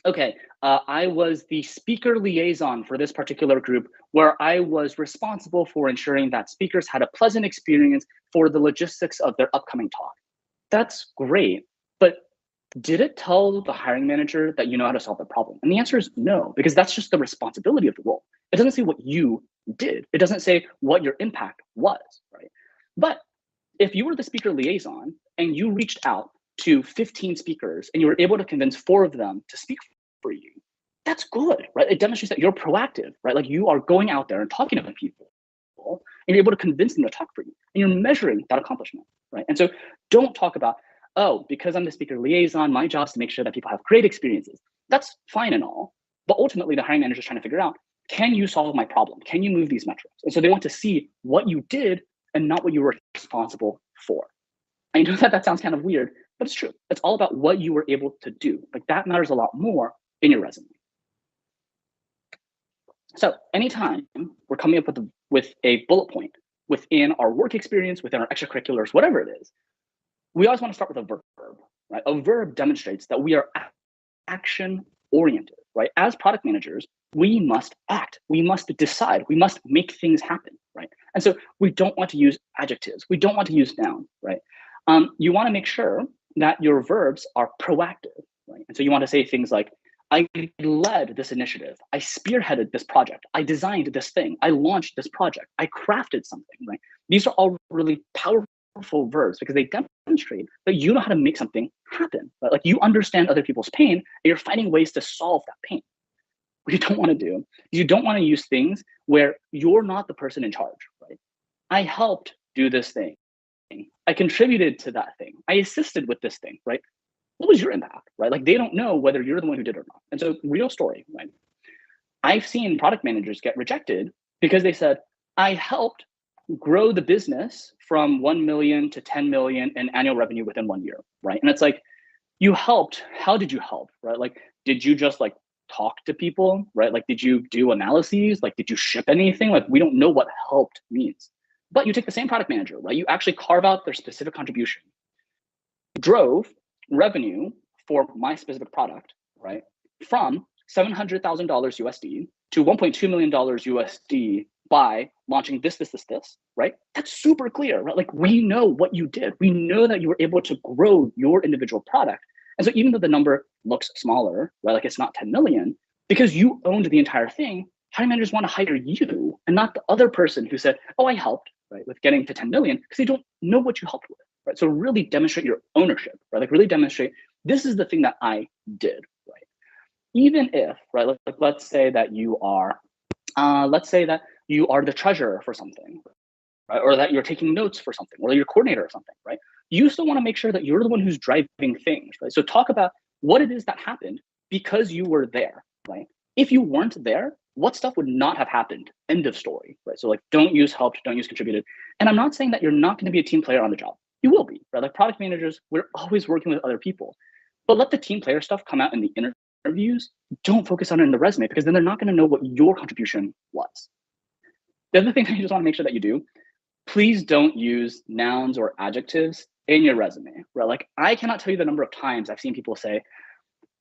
okay, I was the speaker liaison for this particular group where I was responsible for ensuring that speakers had a pleasant experience for the logistics of their upcoming talk. That's great, but did it tell the hiring manager that you know how to solve the problem? And the answer is no, because that's just the responsibility of the role. It doesn't say what you did. It doesn't say what your impact was, right? But if you were the speaker liaison and you reached out to 15 speakers and you were able to convince 4 of them to speak for you, that's good, right? It demonstrates that you're proactive, right? Like you are going out there and talking to people and you're able to convince them to talk for you and you're measuring that accomplishment, right? And so don't talk about, oh, because I'm the speaker liaison, my job is to make sure that people have great experiences. That's fine and all, but ultimately the hiring manager is trying to figure out, can you solve my problem? Can you move these metrics? And so they want to see what you did and not what you were responsible for. I know that sounds kind of weird, but it's true. It's all about what you were able to do. Like that matters a lot more in your resume. So anytime we're coming up with a bullet point within our work experience, within our extracurriculars, whatever it is, we always want to start with a verb, right? A verb demonstrates that we are action oriented, right? As product managers, we must act, we must decide, we must make things happen, right? And so we don't want to use adjectives, we don't want to use nouns, right? You want to make sure that your verbs are proactive, right? And so you want to say things like, I led this initiative, I spearheaded this project, I designed this thing, I launched this project, I crafted something, right? These are all really powerful verbs because they demonstrate that you know how to make something happen, right? Like you understand other people's pain and you're finding ways to solve that pain. What you don't want to do is you don't want to use things where you're not the person in charge, right? I helped do this thing. I contributed to that thing. I assisted with this thing, right? What was your impact, right? Like they don't know whether you're the one who did it or not. And so real story, right? I've seen product managers get rejected because they said, I helped grow the business from 1 million to 10 million in annual revenue within 1 year, right? And it's like, you helped, how did you help, right? Like, did you just like talk to people, right? Like, did you do analyses? Like, did you ship anything? Like, we don't know what helped means. But you take the same product manager, right? You actually carve out their specific contribution, drove revenue for my specific product, right? From $700,000 USD to $1.2 million USD by launching this, right? That's super clear, right? Like we know what you did. We know that you were able to grow your individual product. And so even though the number looks smaller, right? Like it's not 10 million, because you owned the entire thing, hiring managers want to hire you and not the other person who said, oh, I helped, right? With getting to 10 million, because they don't know what you helped with, right? So really demonstrate your ownership, right? Like really demonstrate, this is the thing that I did, right? Even if, right, like let's say that you are the treasurer for something, right? Or that you're taking notes for something, or you're coordinator or something, right? You still want to make sure that you're the one who's driving things, right? So talk about what it is that happened because you were there, right? If you weren't there, what stuff would not have happened? End of story, right? So like, don't use helped, don't use contributed. And I'm not saying that you're not going to be a team player on the job. You will be, right? Like product managers, we're always working with other people, but let the team player stuff come out in the interviews. Don't focus on it in the resume because then they're not going to know what your contribution was. The other thing that you just want to make sure that you do, please don't use nouns or adjectives in your resume, right? Like I cannot tell you the number of times I've seen people say,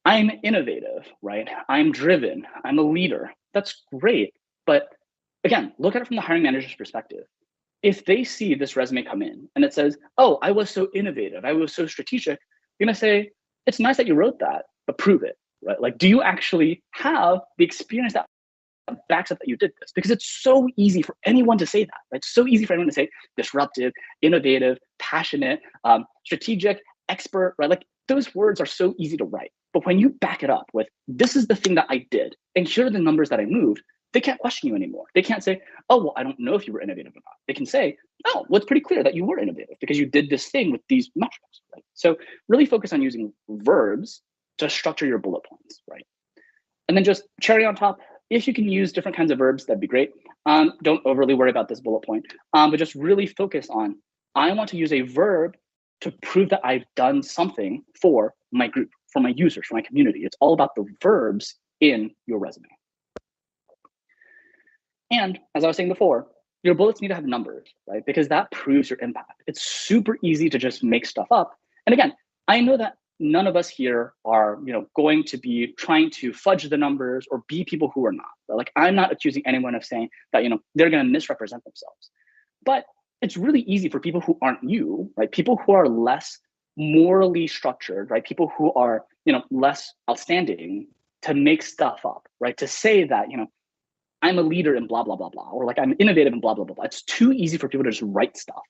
I'm innovative, right? I'm driven, I'm a leader. That's great. But again, look at it from the hiring manager's perspective. If they see this resume come in and it says, oh, I was so innovative, I was so strategic, you're gonna say, it's nice that you wrote that, but prove it, right? Like, do you actually have the experience that backs up that you did this? Because it's so easy for anyone to say that, right? It's so easy for anyone to say disruptive, innovative, passionate, strategic, expert, right? Like those words are so easy to write. But when you back it up with, this is the thing that I did, and here are the numbers that I moved, they can't question you anymore. They can't say, oh, well, I don't know if you were innovative or not. They can say, oh, well, it's pretty clear that you were innovative because you did this thing with these metrics, right? So really focus on using verbs to structure your bullet points, right? And then just cherry on top, if you can use different kinds of verbs, that'd be great. Don't overly worry about this bullet point, but just really focus on, I want to use a verb to prove that I've done something for my group, for my users, for my community. It's all about the verbs in your resume. And as I was saying before, your bullets need to have numbers, right? Because that proves your impact. It's super easy to just make stuff up. And again, I know that none of us here are, going to be trying to fudge the numbers or be people who are not. Like, I'm not accusing anyone of saying that, they're going to misrepresent themselves. But it's really easy for people who aren't you, right? People who are less morally structured, right? People who are, less outstanding, to make stuff up, right? To say that, I'm a leader in blah, blah, blah, blah, or like I'm innovative in blah, blah, blah, blah. It's too easy for people to just write stuff.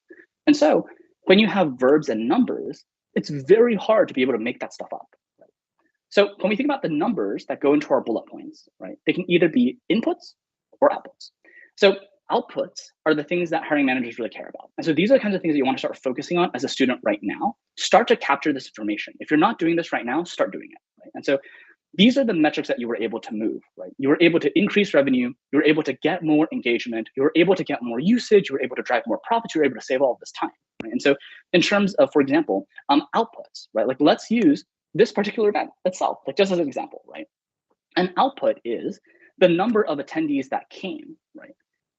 And so when you have verbs and numbers, it's very hard to be able to make that stuff up. Right? So when we think about the numbers that go into our bullet points, right, they can either be inputs or outputs. So outputs are the things that hiring managers really care about. And so these are the kinds of things that you want to start focusing on as a student right now. Start to capture this information. If you're not doing this right now, start doing it. Right? And so these are the metrics that you were able to move, right? You were able to increase revenue. You were able to get more engagement. You were able to get more usage. You were able to drive more profits. You were able to save all of this time, right? And so in terms of, for example, outputs, right? Like, let's use this particular event itself, like just as an example, right? An output is the number of attendees that came, right?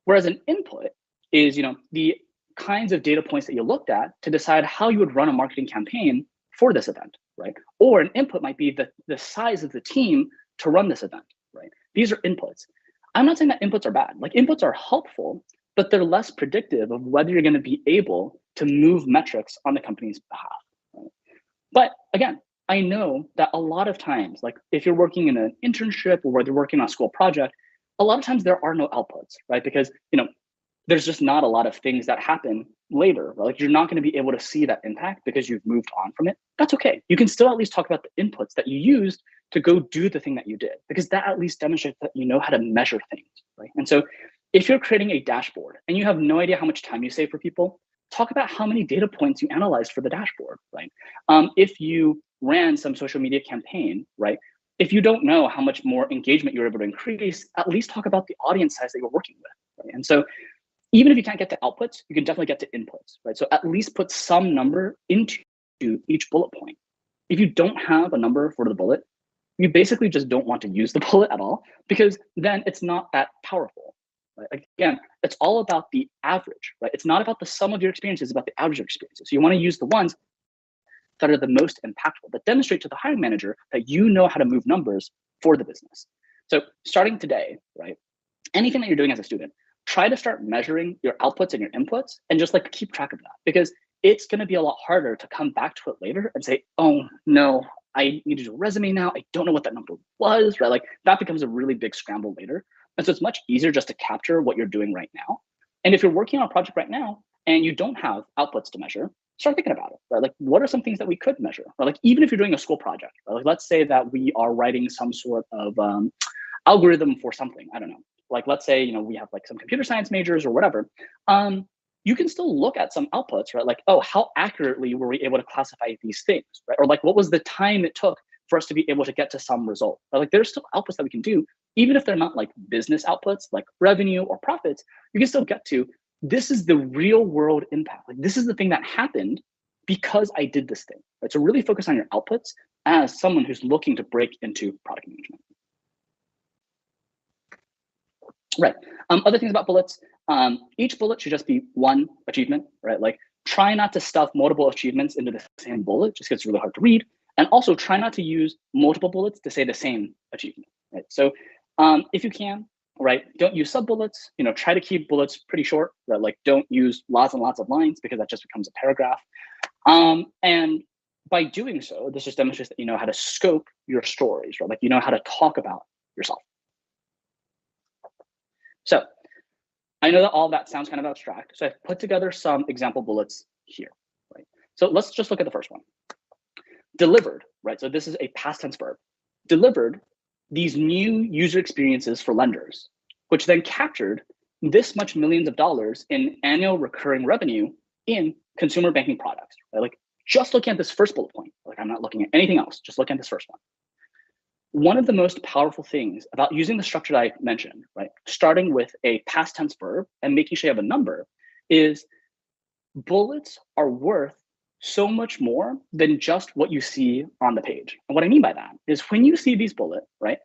Whereas an input is, the kinds of data points that you looked at to decide how you would run a marketing campaign for this event, right? Or an input might be the size of the team to run this event, right? These are inputs. I'm not saying that inputs are bad. Like, inputs are helpful, but they're less predictive of whether you're going to be able to move metrics on the company's behalf. Right? But again, I know that a lot of times, like if you're working in an internship or whether you're working on a school project, a lot of times there are no outputs, right? Because, there's just not a lot of things that happen later. Right? Like, you're not going to be able to see that impact because you've moved on from it. That's okay. You can still at least talk about the inputs that you used to go do the thing that you did, because that at least demonstrates that you know how to measure things, right? And so if you're creating a dashboard and you have no idea how much time you save for people, talk about how many data points you analyzed for the dashboard, right? If you ran some social media campaign, right? If you don't know how much more engagement you're able to increase, at least talk about the audience size that you're working with, right? And so even if you can't get to outputs, you can definitely get to inputs, right? So at least put some number into each bullet point. If you don't have a number for the bullet, you basically just don't want to use the bullet at all, because then it's not that powerful. Right? Again, it's all about the average, right? It's not about the sum of your experiences, it's about the average of experiences. So you want to use the ones that are the most impactful, that demonstrate to the hiring manager that you know how to move numbers for the business. So starting today, right? Anything that you're doing as a student, try to start measuring your outputs and your inputs and just like keep track of that, because it's going to be a lot harder to come back to it later and say, oh no, I need to do a resume now. I don't know what that number was, right? Like, that becomes a really big scramble later. And so it's much easier just to capture what you're doing right now. And if you're working on a project right now and you don't have outputs to measure, start thinking about it, right? Like, what are some things that we could measure? Or like, even if you're doing a school project, right? Like, let's say that we are writing some sort of algorithm for something, I don't know. Like, let's say, we have like some computer science majors or whatever. You can still look at some outputs, right? Like, oh, how accurately were we able to classify these things, right? Or like, what was the time it took for us to be able to get to some result? Right? Like, there's still outputs that we can do, even if they're not like business outputs, like revenue or profits. You can still get to, this is the real world impact. Like, this is the thing that happened because I did this thing, right? So really focus on your outputs as someone who's looking to break into product management. Right. Other things about bullets, each bullet should just be one achievement, right? Like, try not to stuff multiple achievements into the same bullet, just gets really hard to read. And also try not to use multiple bullets to say the same achievement, right? So if you can, right, don't use sub bullets, try to keep bullets pretty short, right? Like, don't use lots and lots of lines, because that just becomes a paragraph. And by doing so, this just demonstrates that you know how to scope your stories, right? Like, you know how to talk about yourself. So I know that all that sounds kind of abstract. So I've put together some example bullets here, right? So let's just look at the first one. Delivered, right? So this is a past tense verb. Delivered these new user experiences for lenders which then captured this much millions of dollars in annual recurring revenue in consumer banking products, right? Like just looking at this first bullet point, like I'm not looking at anything else, just looking at this first one. One of the most powerful things about using the structure that I mentioned, right? Starting with a past tense verb and making sure you have a number is bullets are worth so much more than just what you see on the page. And what I mean by that is when you see these bullets, right?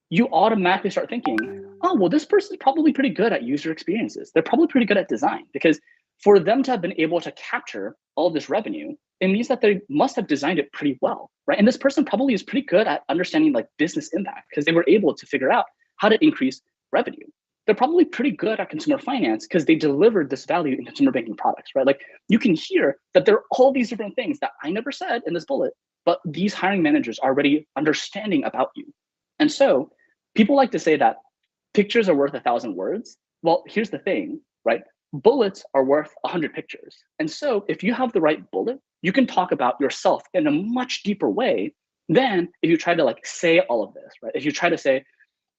You automatically start thinking, oh, well, this person's probably pretty good at user experiences. They're probably pretty good at design, because for them to have been able to capture all this revenue, it means that they must have designed it pretty well, right? And this person probably is pretty good at understanding like business impact because they were able to figure out how to increase revenue. They're probably pretty good at consumer finance because they delivered this value in consumer banking products, right? Like you can hear that there are all these different things that I never said in this bullet, but these hiring managers are already understanding about you. And so people like to say that pictures are worth 1,000 words. Well, here's the thing, right? Bullets are worth 100 pictures. And so if you have the right bullet, you can talk about yourself in a much deeper way than if you try to like say all of this, right? If you try to say,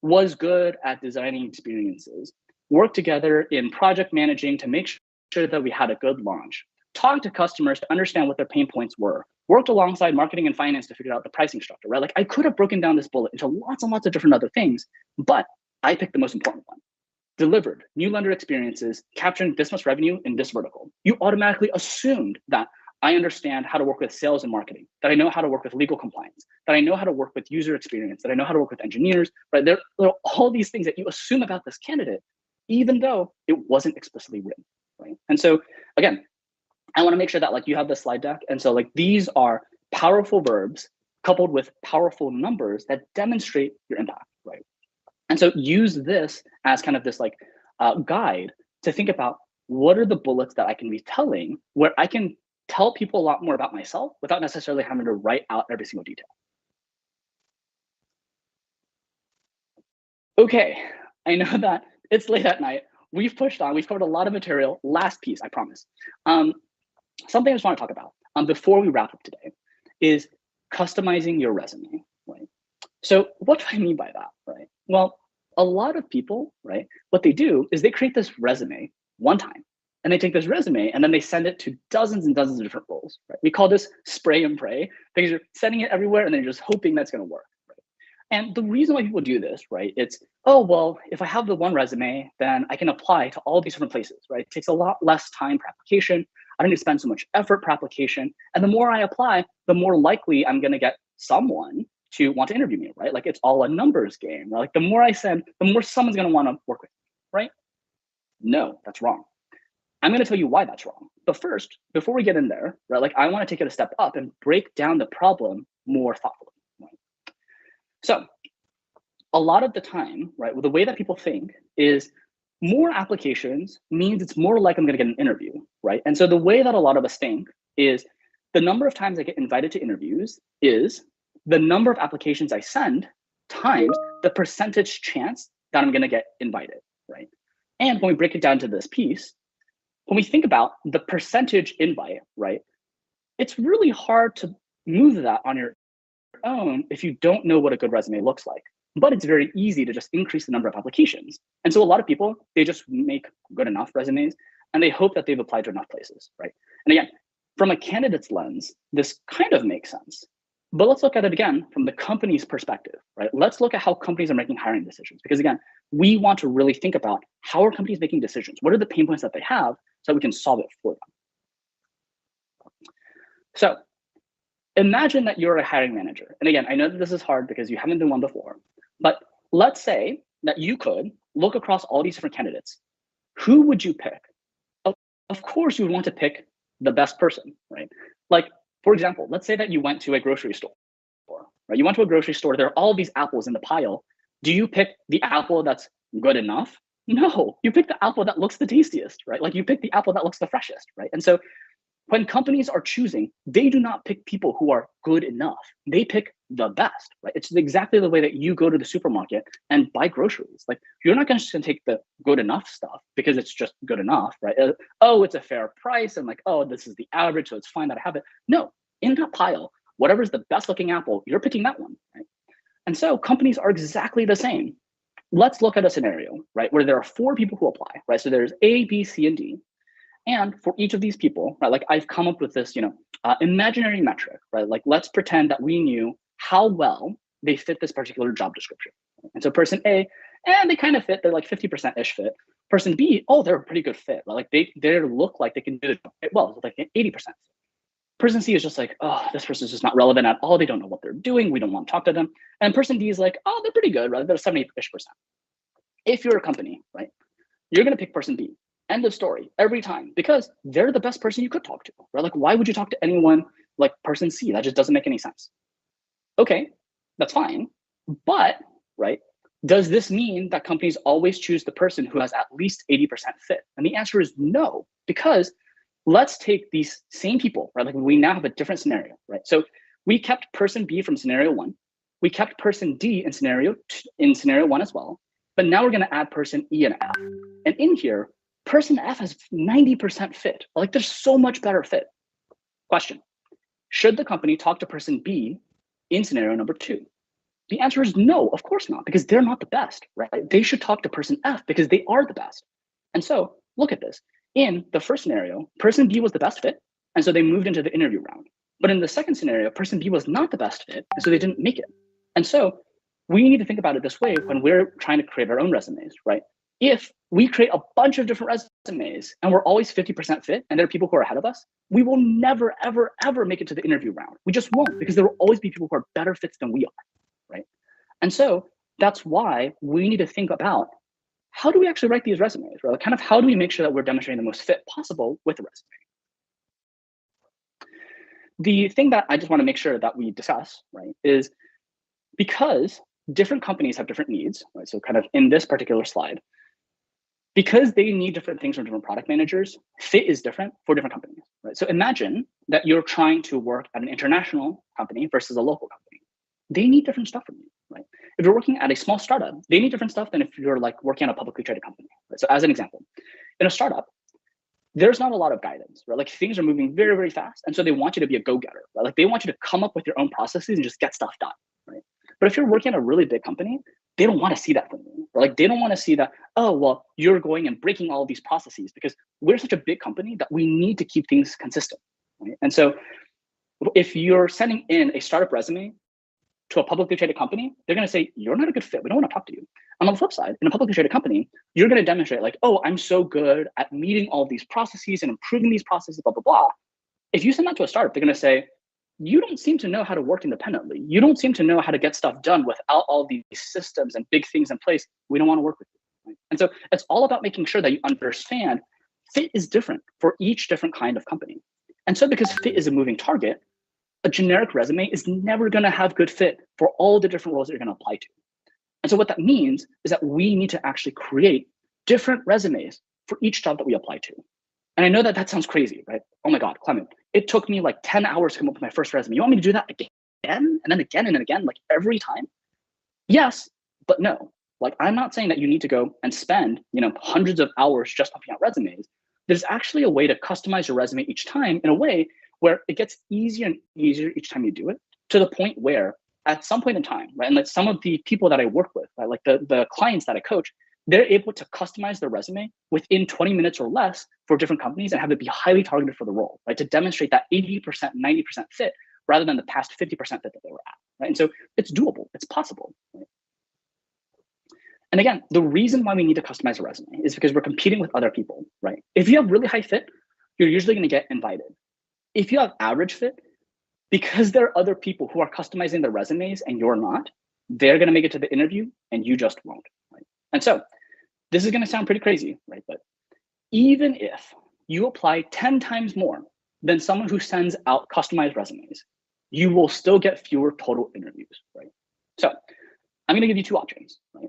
was good at designing experiences, work together in project managing to make sure that we had a good launch, talk to customers to understand what their pain points were, worked alongside marketing and finance to figure out the pricing structure, right? Like I could have broken down this bullet into lots and lots of different other things, but I picked the most important one. Delivered new lender experiences, capturing this much revenue in this vertical. You automatically assumed that I understand how to work with sales and marketing, that I know how to work with legal compliance, that I know how to work with user experience, that I know how to work with engineers, right? There are all these things that you assume about this candidate, even though it wasn't explicitly written, right? And so again, I want to make sure that like you have the slide deck. And so like these are powerful verbs coupled with powerful numbers that demonstrate your impact, right? And so use this as kind of this like guide to think about what are the bullets that I can be telling where I can tell people a lot more about myself without necessarily having to write out every single detail. Okay, I know that it's late at night. We've pushed on, we've covered a lot of material. Last piece, I promise. Something I just want to talk about before we wrap up today is customizing your resume, right? So what do I mean by that, right? Well, a lot of people, right, what they do is they create this resume one time, and they take this resume and then they send it to dozens and dozens of different roles, right? We call this spray and pray because you're sending it everywhere and then you're just hoping that's going to work, right? And the reason why people do this, right, it's, oh, well, if I have the one resume, then I can apply to all these different places, right? It takes a lot less time per application. I don't need to spend so much effort per application. And the more I apply, the more likely I'm going to get someone to want to interview me, right? Like it's all a numbers game, right? Like the more I send, the more someone's going to want to work with me, right? No, that's wrong. I'm going to tell you why that's wrong. But first, before we get in there, right, like I want to take it a step up and break down the problem more thoughtfully. Right? So a lot of the time, right, the way that people think is more applications means it's more like I'm going to get an interview, right? And so the way that a lot of us think is the number of times I get invited to interviews is the number of applications I send times the percentage chance that I'm going to get invited, right? And when we break it down to this piece, when we think about the percentage invite, right, it's really hard to move that on your own if you don't know what a good resume looks like. But it's very easy to just increase the number of applications. And so a lot of people, they just make good enough resumes and they hope that they've applied to enough places, right? And again, from a candidate's lens, this kind of makes sense. But let's look at it again from the company's perspective, right? Let's look at how companies are making hiring decisions. Because again, we want to really think about how are companies making decisions? What are the pain points that they have so that we can solve it for them? So imagine that you're a hiring manager. And again, I know that this is hard because you haven't been one before, but let's say that you could look across all these different candidates. Who would you pick? Of course, you would want to pick the best person, right? Like, for example, let's say that you went to a grocery store, right? You went to a grocery store, there are all these apples in the pile. Do you pick the apple that's good enough? No, you pick the apple that looks the tastiest, right? Like you pick the apple that looks the freshest, right? And so when companies are choosing, they do not pick people who are good enough. They pick the best, right? It's exactly the way that you go to the supermarket and buy groceries. Like you're not just gonna take the good enough stuff because it's just good enough, right? Oh, it's a fair price. And like, oh, this is the average, so it's fine that I have it. No, in that pile, whatever's the best looking apple, you're picking that one, right? And so companies are exactly the same. let's look at a scenario, right, where there are 4 people who apply, right? So there's A, B, C, and D. And for each of these people, right, like I've come up with this, imaginary metric, right? Like let's pretend that we knew how well they fit this particular job description. And so person A, and they kind of fit, they're like 50%-ish fit. Person B, oh, they're a pretty good fit, right? Like they look like they can do it well, like 80%. Person C is just like, oh, this person's just not relevant at all. They don't know what they're doing. We don't want to talk to them. And person D is like, oh, they're pretty good, right? They're 70-ish%. If you're a company, right, you're going to pick person B. End of story every time, because they're the best person you could talk to, right? Like, why would you talk to anyone like person C? That just doesn't make any sense. Okay, that's fine. But, right, does this mean that companies always choose the person who has at least 80% fit? And the answer is no, because let's take these same people, right? Like we now have a different scenario, right? So we kept person B from scenario 1. We kept person D in scenario 1 as well. But now we're going to add person E and F. And in here, person F has 90% fit. Like there's so much better fit. Question, should the company talk to person B in scenario number 2? The answer is no, of course not, because they're not the best, right? They should talk to person F because they are the best. And so look at this. In the first scenario, person B was the best fit, and so they moved into the interview round. But in the second scenario, person B was not the best fit, and so they didn't make it. And so we need to think about it this way when we're trying to create our own resumes, right? If we create a bunch of different resumes and we're always 50% fit and there are people who are ahead of us, we will never, ever, ever make it to the interview round. We just won't, because there will always be people who are better fits than we are, right? And so that's why we need to think about, how do we actually write these resumes, right? Like kind of how do we make sure that we're demonstrating the most fit possible with the resume? The thing that I just want to make sure that we discuss, right, is because different companies have different needs, right? So kind of in this particular slide, because they need different things from different product managers, fit is different for different companies, right? So imagine that you're trying to work at an international company versus a local company. They need different stuff from you, right? If you're working at a small startup, they need different stuff than if you're like working at a publicly traded company, right? So as an example, in a startup, there's not a lot of guidance, right? Like things are moving very, very fast. And so they want you to be a go-getter, right? Like they want you to come up with your own processes and just get stuff done, right? But if you're working at a really big company, they don't want to see that from you. Or like they don't want to see that, oh, well, you're going and breaking all of these processes, because we're such a big company that we need to keep things consistent, right? And so if you're sending in a startup resume to a publicly traded company, they're going to say, you're not a good fit. We don't want to talk to you. And on the flip side, in a publicly traded company, you're going to demonstrate like, oh, I'm so good at meeting all of these processes and improving these processes, blah, blah, blah. If you send that to a startup, they're going to say, you don't seem to know how to work independently. You don't seem to know how to get stuff done without all these systems and big things in place. We don't want to work with you. Right? And so it's all about making sure that you understand fit is different for each different kind of company. And so because fit is a moving target, a generic resume is never going to have good fit for all the different roles that you're going to apply to. And so what that means is that we need to actually create different resumes for each job that we apply to. And I know that that sounds crazy, right? Oh my God, Clement, it took me like 10 hours to come up with my first resume. You want me to do that again and then again and then again, like every time? Yes, but no. Like I'm not saying that you need to go and spend, hundreds of hours just pumping out resumes. There's actually a way to customize your resume each time in a way where it gets easier and easier each time you do it, to the point where at some point in time, right? And like some of the people that I work with, right, like the clients that I coach, they're able to customize their resume within 20 minutes or less for different companies and have it be highly targeted for the role, right? To demonstrate that 80%, 90% fit rather than the past 50% fit that they were at, right? And so it's doable, it's possible, right? And again, the reason why we need to customize a resume is because we're competing with other people, right? If you have really high fit, you're usually gonna get invited. If you have average fit, because there are other people who are customizing their resumes and you're not, they're gonna make it to the interview and you just won't, right? And so this is gonna sound pretty crazy, right? But even if you apply 10 times more than someone who sends out customized resumes, you will still get fewer total interviews, right? So I'm gonna give you two options, right?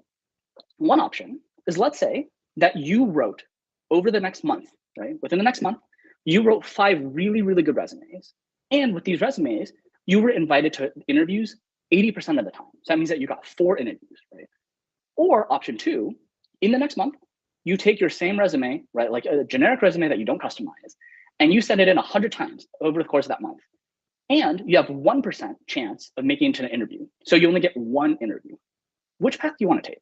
One option is, let's say that you wrote over the next month, right? Within the next month, you wrote 5 really, really good resumes. And with these resumes, you were invited to interviews 80% of the time. So that means that you got 4 interviews, right? Or option 2, in the next month, you take your same resume, right? Like a generic resume that you don't customize, and you send it in 100 times over the course of that month. And you have 1% chance of making it to an interview. So you only get 1 interview. Which path do you want to take?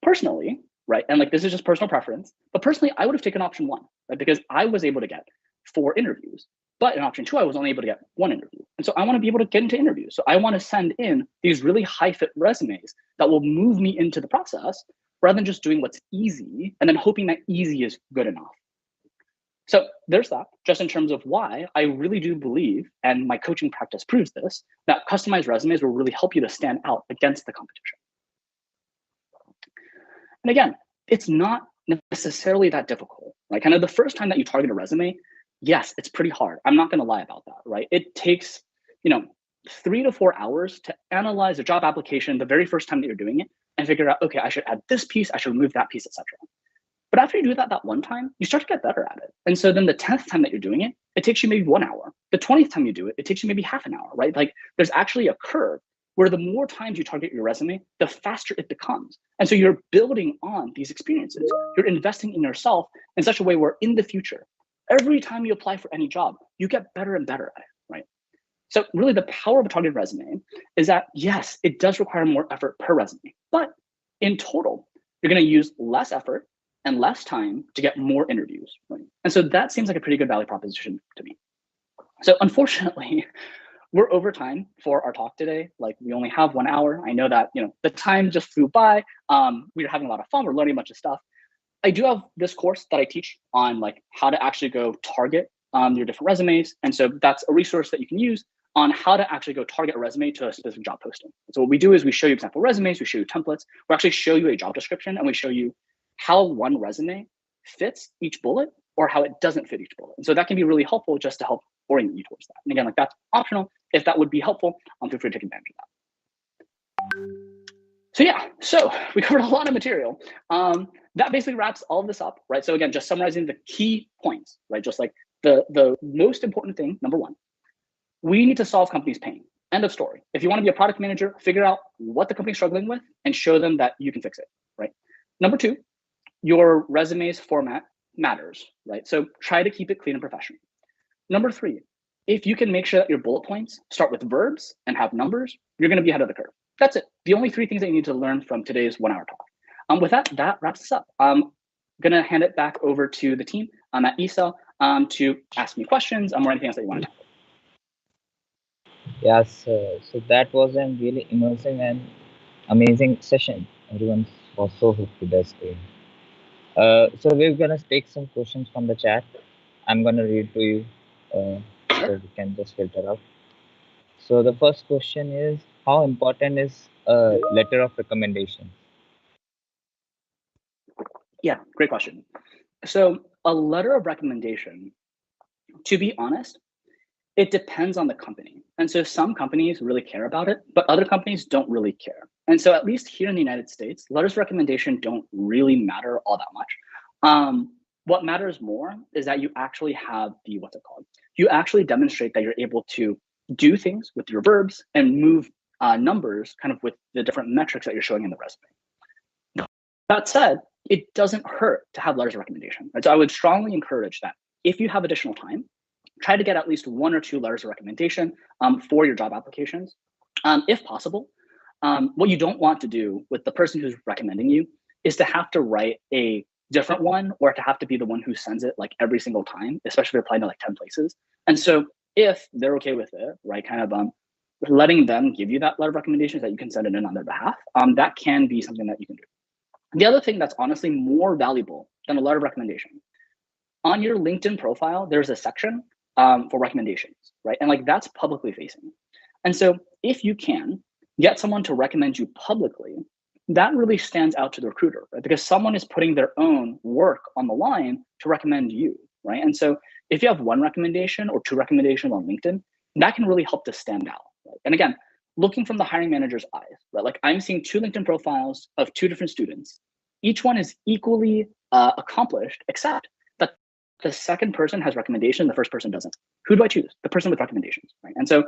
Personally, right, and like this is just personal preference, but personally, I would have taken option one, right, because I was able to get 4 interviews. But in option two, I was only able to get 1 interview. And so I want to be able to get into interviews. So I want to send in these really high fit resumes that will move me into the process rather than just doing what's easy and then hoping that easy is good enough. So there's that, just in terms of why I really do believe, and my coaching practice proves this, that customized resumes will really help you to stand out against the competition. And again, it's not necessarily that difficult. Like kind of the first time that you target a resume, yes, it's pretty hard. I'm not going to lie about that, right? It takes, 3 to 4 hours to analyze a job application the very first time that you're doing it and figure out, okay, I should add this piece, I should remove that piece, etc. But after you do that one time, you start to get better at it. And so then the 10th time that you're doing it, it takes you maybe 1 hour. The 20th time you do it, it takes you maybe half an hour, right? Like there's actually a curve where the more times you target your resume, the faster it becomes. And so you're building on these experiences. You're investing in yourself in such a way where in the future, every time you apply for any job, you get better and better at it, right? So really the power of a targeted resume is that, yes, it does require more effort per resume, but in total, you're going to use less effort and less time to get more interviews, right? And so that seems like a pretty good value proposition to me. So unfortunately, we're over time for our talk today. Like we only have 1 hour. I know that, the time just flew by. We were having a lot of fun. We're learning a bunch of stuff. I do have this course that I teach on like how to actually go target your different resumes. And so that's a resource that you can use on how to actually go target a resume to a specific job posting. So what we do is we show you example resumes, we show you templates, we actually show you a job description, and we show you how one resume fits each bullet or how it doesn't fit each bullet. And so that can be really helpful just to help orient you towards that. And again, like that's optional. If that would be helpful, feel free to take advantage of that. So yeah, so we covered a lot of material. That basically wraps all of this up, right? So again, just summarizing the key points, right? Just like the most important thing, number one, we need to solve companies' pain. End of story. If you want to be a product manager, figure out what the company's struggling with and show them that you can fix it, right? Number two, your resume's format matters, right? So try to keep it clean and professional. Number three, if you can make sure that your bullet points start with verbs and have numbers, you're going to be ahead of the curve. That's it. The only 3 things that you need to learn from today's 1 hour talk. With that wraps us up. I'm going to hand it back over to the team at ESA to ask me questions or anything else that you want to talk about. Yes, so that was a really immersive and amazing session. Everyone was so hooked to the screen. So we're gonna take some questions from the chat. I'm gonna read to you, so we can just filter out. So the first question is, how important is a letter of recommendation? Yeah, great question. So a letter of recommendation, to be honest, it depends on the company. And so some companies really care about it, but other companies don't really care. And so at least here in the United States, letters of recommendation don't really matter all that much. What matters more is that you actually have the, what's it called? You actually demonstrate that you're able to do things with your verbs and move numbers kind of with the different metrics that you're showing in the resume. That said, it doesn't hurt to have letters of recommendation. Right? So I would strongly encourage that if you have additional time, try to get at least 1 or 2 letters of recommendation for your job applications, if possible. What you don't want to do with the person who's recommending you is to have to write a different one or to have to be the one who sends it like every single time, especially if you're applying to like 10 places. And so if they're okay with it, right, kind of letting them give you that letter of recommendations that you can send it in on their behalf, that can be something that you can do. The other thing that's honestly more valuable than a letter of recommendation, on your LinkedIn profile, there's a section for recommendations, right? And like that's publicly facing. And so if you can get someone to recommend you publicly, that really stands out to the recruiter, right? Because someone is putting their own work on the line to recommend you, right? And so if you have 1 recommendation or 2 recommendations on LinkedIn, that can really help to stand out. Right? And again, looking from the hiring manager's eyes, right? Like I'm seeing 2 LinkedIn profiles of 2 different students. Each one is equally accomplished, except that the second person has recommendation, the first person doesn't. Who do I choose? The person with recommendations, right? And so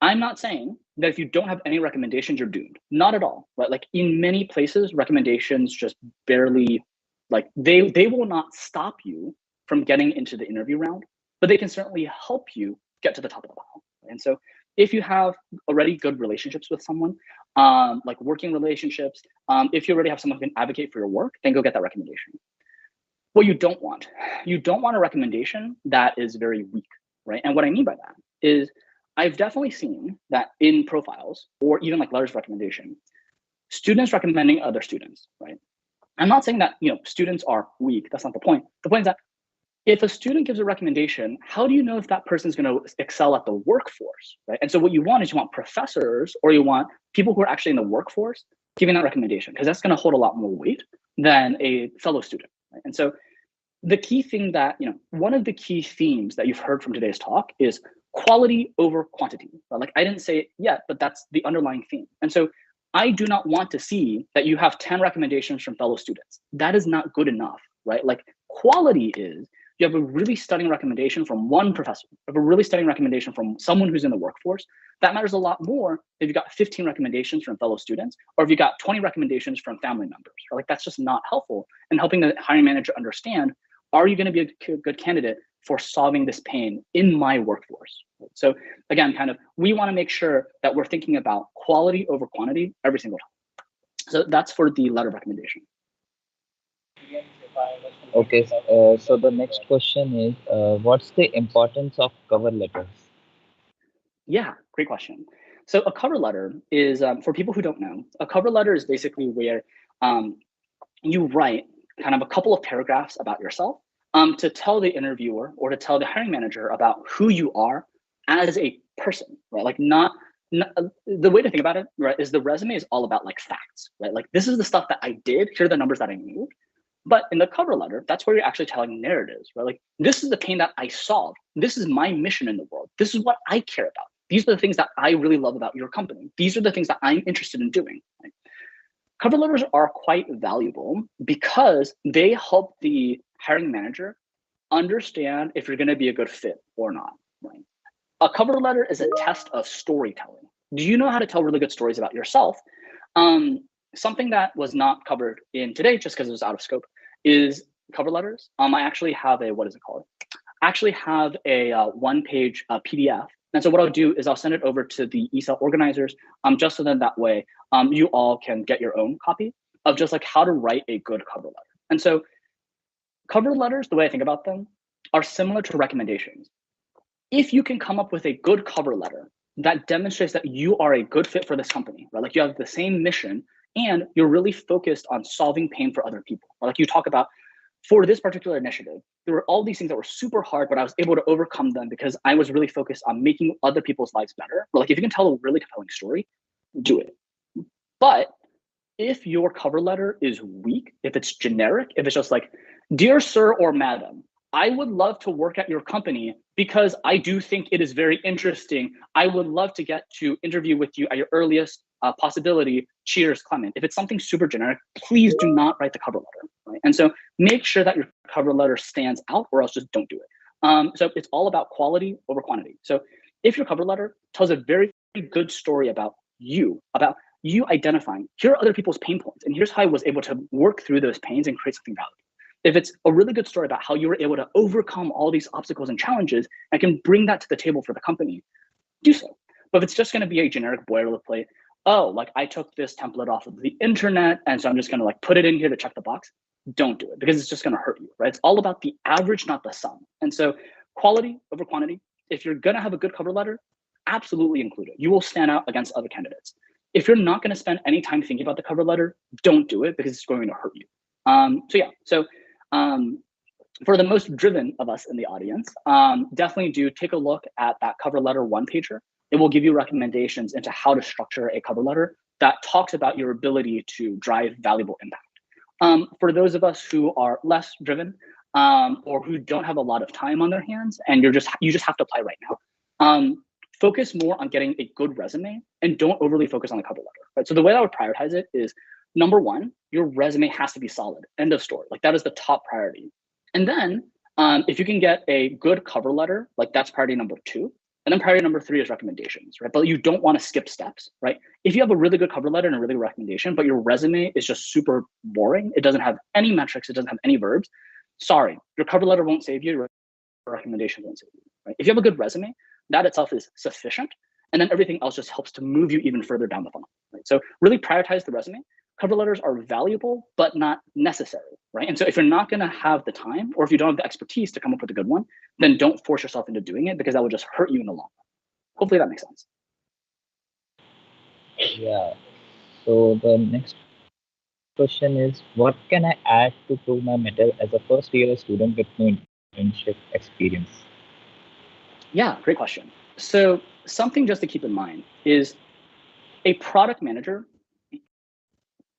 I'm not saying that if you don't have any recommendations, you're doomed. Not at all, right? Like in many places, recommendations just barely, like they will not stop you from getting into the interview round, but they can certainly help you get to the top of the pile. And so if you have already good relationships with someone, like working relationships, if you already have someone who can advocate for your work, then go get that recommendation. What you don't want a recommendation that is very weak, right? And what I mean by that is I've definitely seen that in profiles or even like letters of recommendation, students recommending other students, right? I'm not saying that, students are weak. That's not the point. The point is that if a student gives a recommendation, how do you know if that person's going to excel at the workforce, right? And so what you want is you want professors or you want people who are actually in the workforce giving that recommendation, because that's going to hold a lot more weight than a fellow student, right? And so the key thing that, one of the key themes that you've heard from today's talk is quality over quantity. Like I didn't say it yet, but that's the underlying theme. And so I do not want to see that you have 10 recommendations from fellow students. That is not good enough, right? Like quality is you have a really stunning recommendation from one professor, you have a really stunning recommendation from someone who's in the workforce. That matters a lot more if you got 15 recommendations from fellow students, or if you got 20 recommendations from family members. Or like that's just not helpful in helping the hiring manager understand, are you going to be a good candidate for solving this pain in my workforce? So again, we want to make sure that we're thinking about quality over quantity every single time. So that's for the letter of recommendation. Okay, so the next question is, what's the importance of cover letters? Yeah, great question. So a cover letter is, for people who don't know, a cover letter is basically where you write kind of a couple of paragraphs about yourself to tell the interviewer or to tell the hiring manager about who you are as a person, right? Like not the way to think about it, right, is the resume is all about like facts, right? Like this is the stuff that I did, here are the numbers that I moved. But in the cover letter, that's where you're actually telling narratives, right? Like this is the pain that I solved. This is my mission in the world. This is what I care about. These are the things that I really love about your company. These are the things that I'm interested in doing. Right? Cover letters are quite valuable because they help the hiring manager understand if you're going to be a good fit or not. Right? A cover letter is a test of storytelling. Do you know how to tell really good stories about yourself? Something that was not covered in today, just because it was out of scope, is cover letters. I actually have a, what is it called? I actually have a one-page PDF. And so what I'll do is I'll send it over to the ESAL organizers, just so that way you all can get your own copy of just like how to write a good cover letter. And so cover letters, the way I think about them, are similar to recommendations. If you can come up with a good cover letter that demonstrates that you are a good fit for this company, right? Like you have the same mission and you're really focused on solving pain for other people. Like you talk about, for this particular initiative, there were all these things that were super hard, but I was able to overcome them because I was really focused on making other people's lives better. Like if you can tell a really compelling story, do it. But if your cover letter is weak, if it's generic, if it's just like, dear sir or madam, I would love to work at your company because I do think it is very interesting. I would love to get to interview with you at your earliest possibility. Cheers, Clement. If it's something super generic, please do not write the cover letter. Right? And so make sure that your cover letter stands out, or else just don't do it. So it's all about quality over quantity. So if your cover letter tells a very good story about you identifying, here are other people's pain points, and here's how I was able to work through those pains and create something valuable. If it's a really good story about how you were able to overcome all these obstacles and challenges and can bring that to the table for the company, do so. But if it's just going to be a generic boilerplate, oh, like I took this template off of the internet and so I'm just going to like put it in here to check the box, don't do it because it's just going to hurt you, right? It's all about the average, not the sum. And so quality over quantity. If you're going to have a good cover letter, absolutely include it. You will stand out against other candidates. If you're not going to spend any time thinking about the cover letter, don't do it because it's going to hurt you. For the most driven of us in the audience, definitely do take a look at that cover letter one-pager. It will give you recommendations into how to structure a cover letter that talks about your ability to drive valuable impact. For those of us who are less driven or who don't have a lot of time on their hands and you just have to apply right now, focus more on getting a good resume and don't overly focus on the cover letter. Right? So the way I would prioritize it is, number one, your resume has to be solid. End of story. Like that is the top priority. And then if you can get a good cover letter, like that's priority number two. And then priority number three is recommendations, right? But you don't want to skip steps, right? If you have a really good cover letter and a really good recommendation, but your resume is just super boring, it doesn't have any metrics, it doesn't have any verbs, sorry, your cover letter won't save you, your recommendation won't save you, right? If you have a good resume, that itself is sufficient. And then everything else just helps to move you even further down the funnel, right? So really prioritize the resume. Cover letters are valuable, but not necessary, right? And so if you're not gonna have the time, or if you don't have the expertise to come up with a good one, then don't force yourself into doing it, because that will just hurt you in the long run. Hopefully that makes sense. Yeah. So the next question is, what can I add to prove my mettle as a first year student with no internship experience? Yeah, great question. So something just to keep in mind is a product manager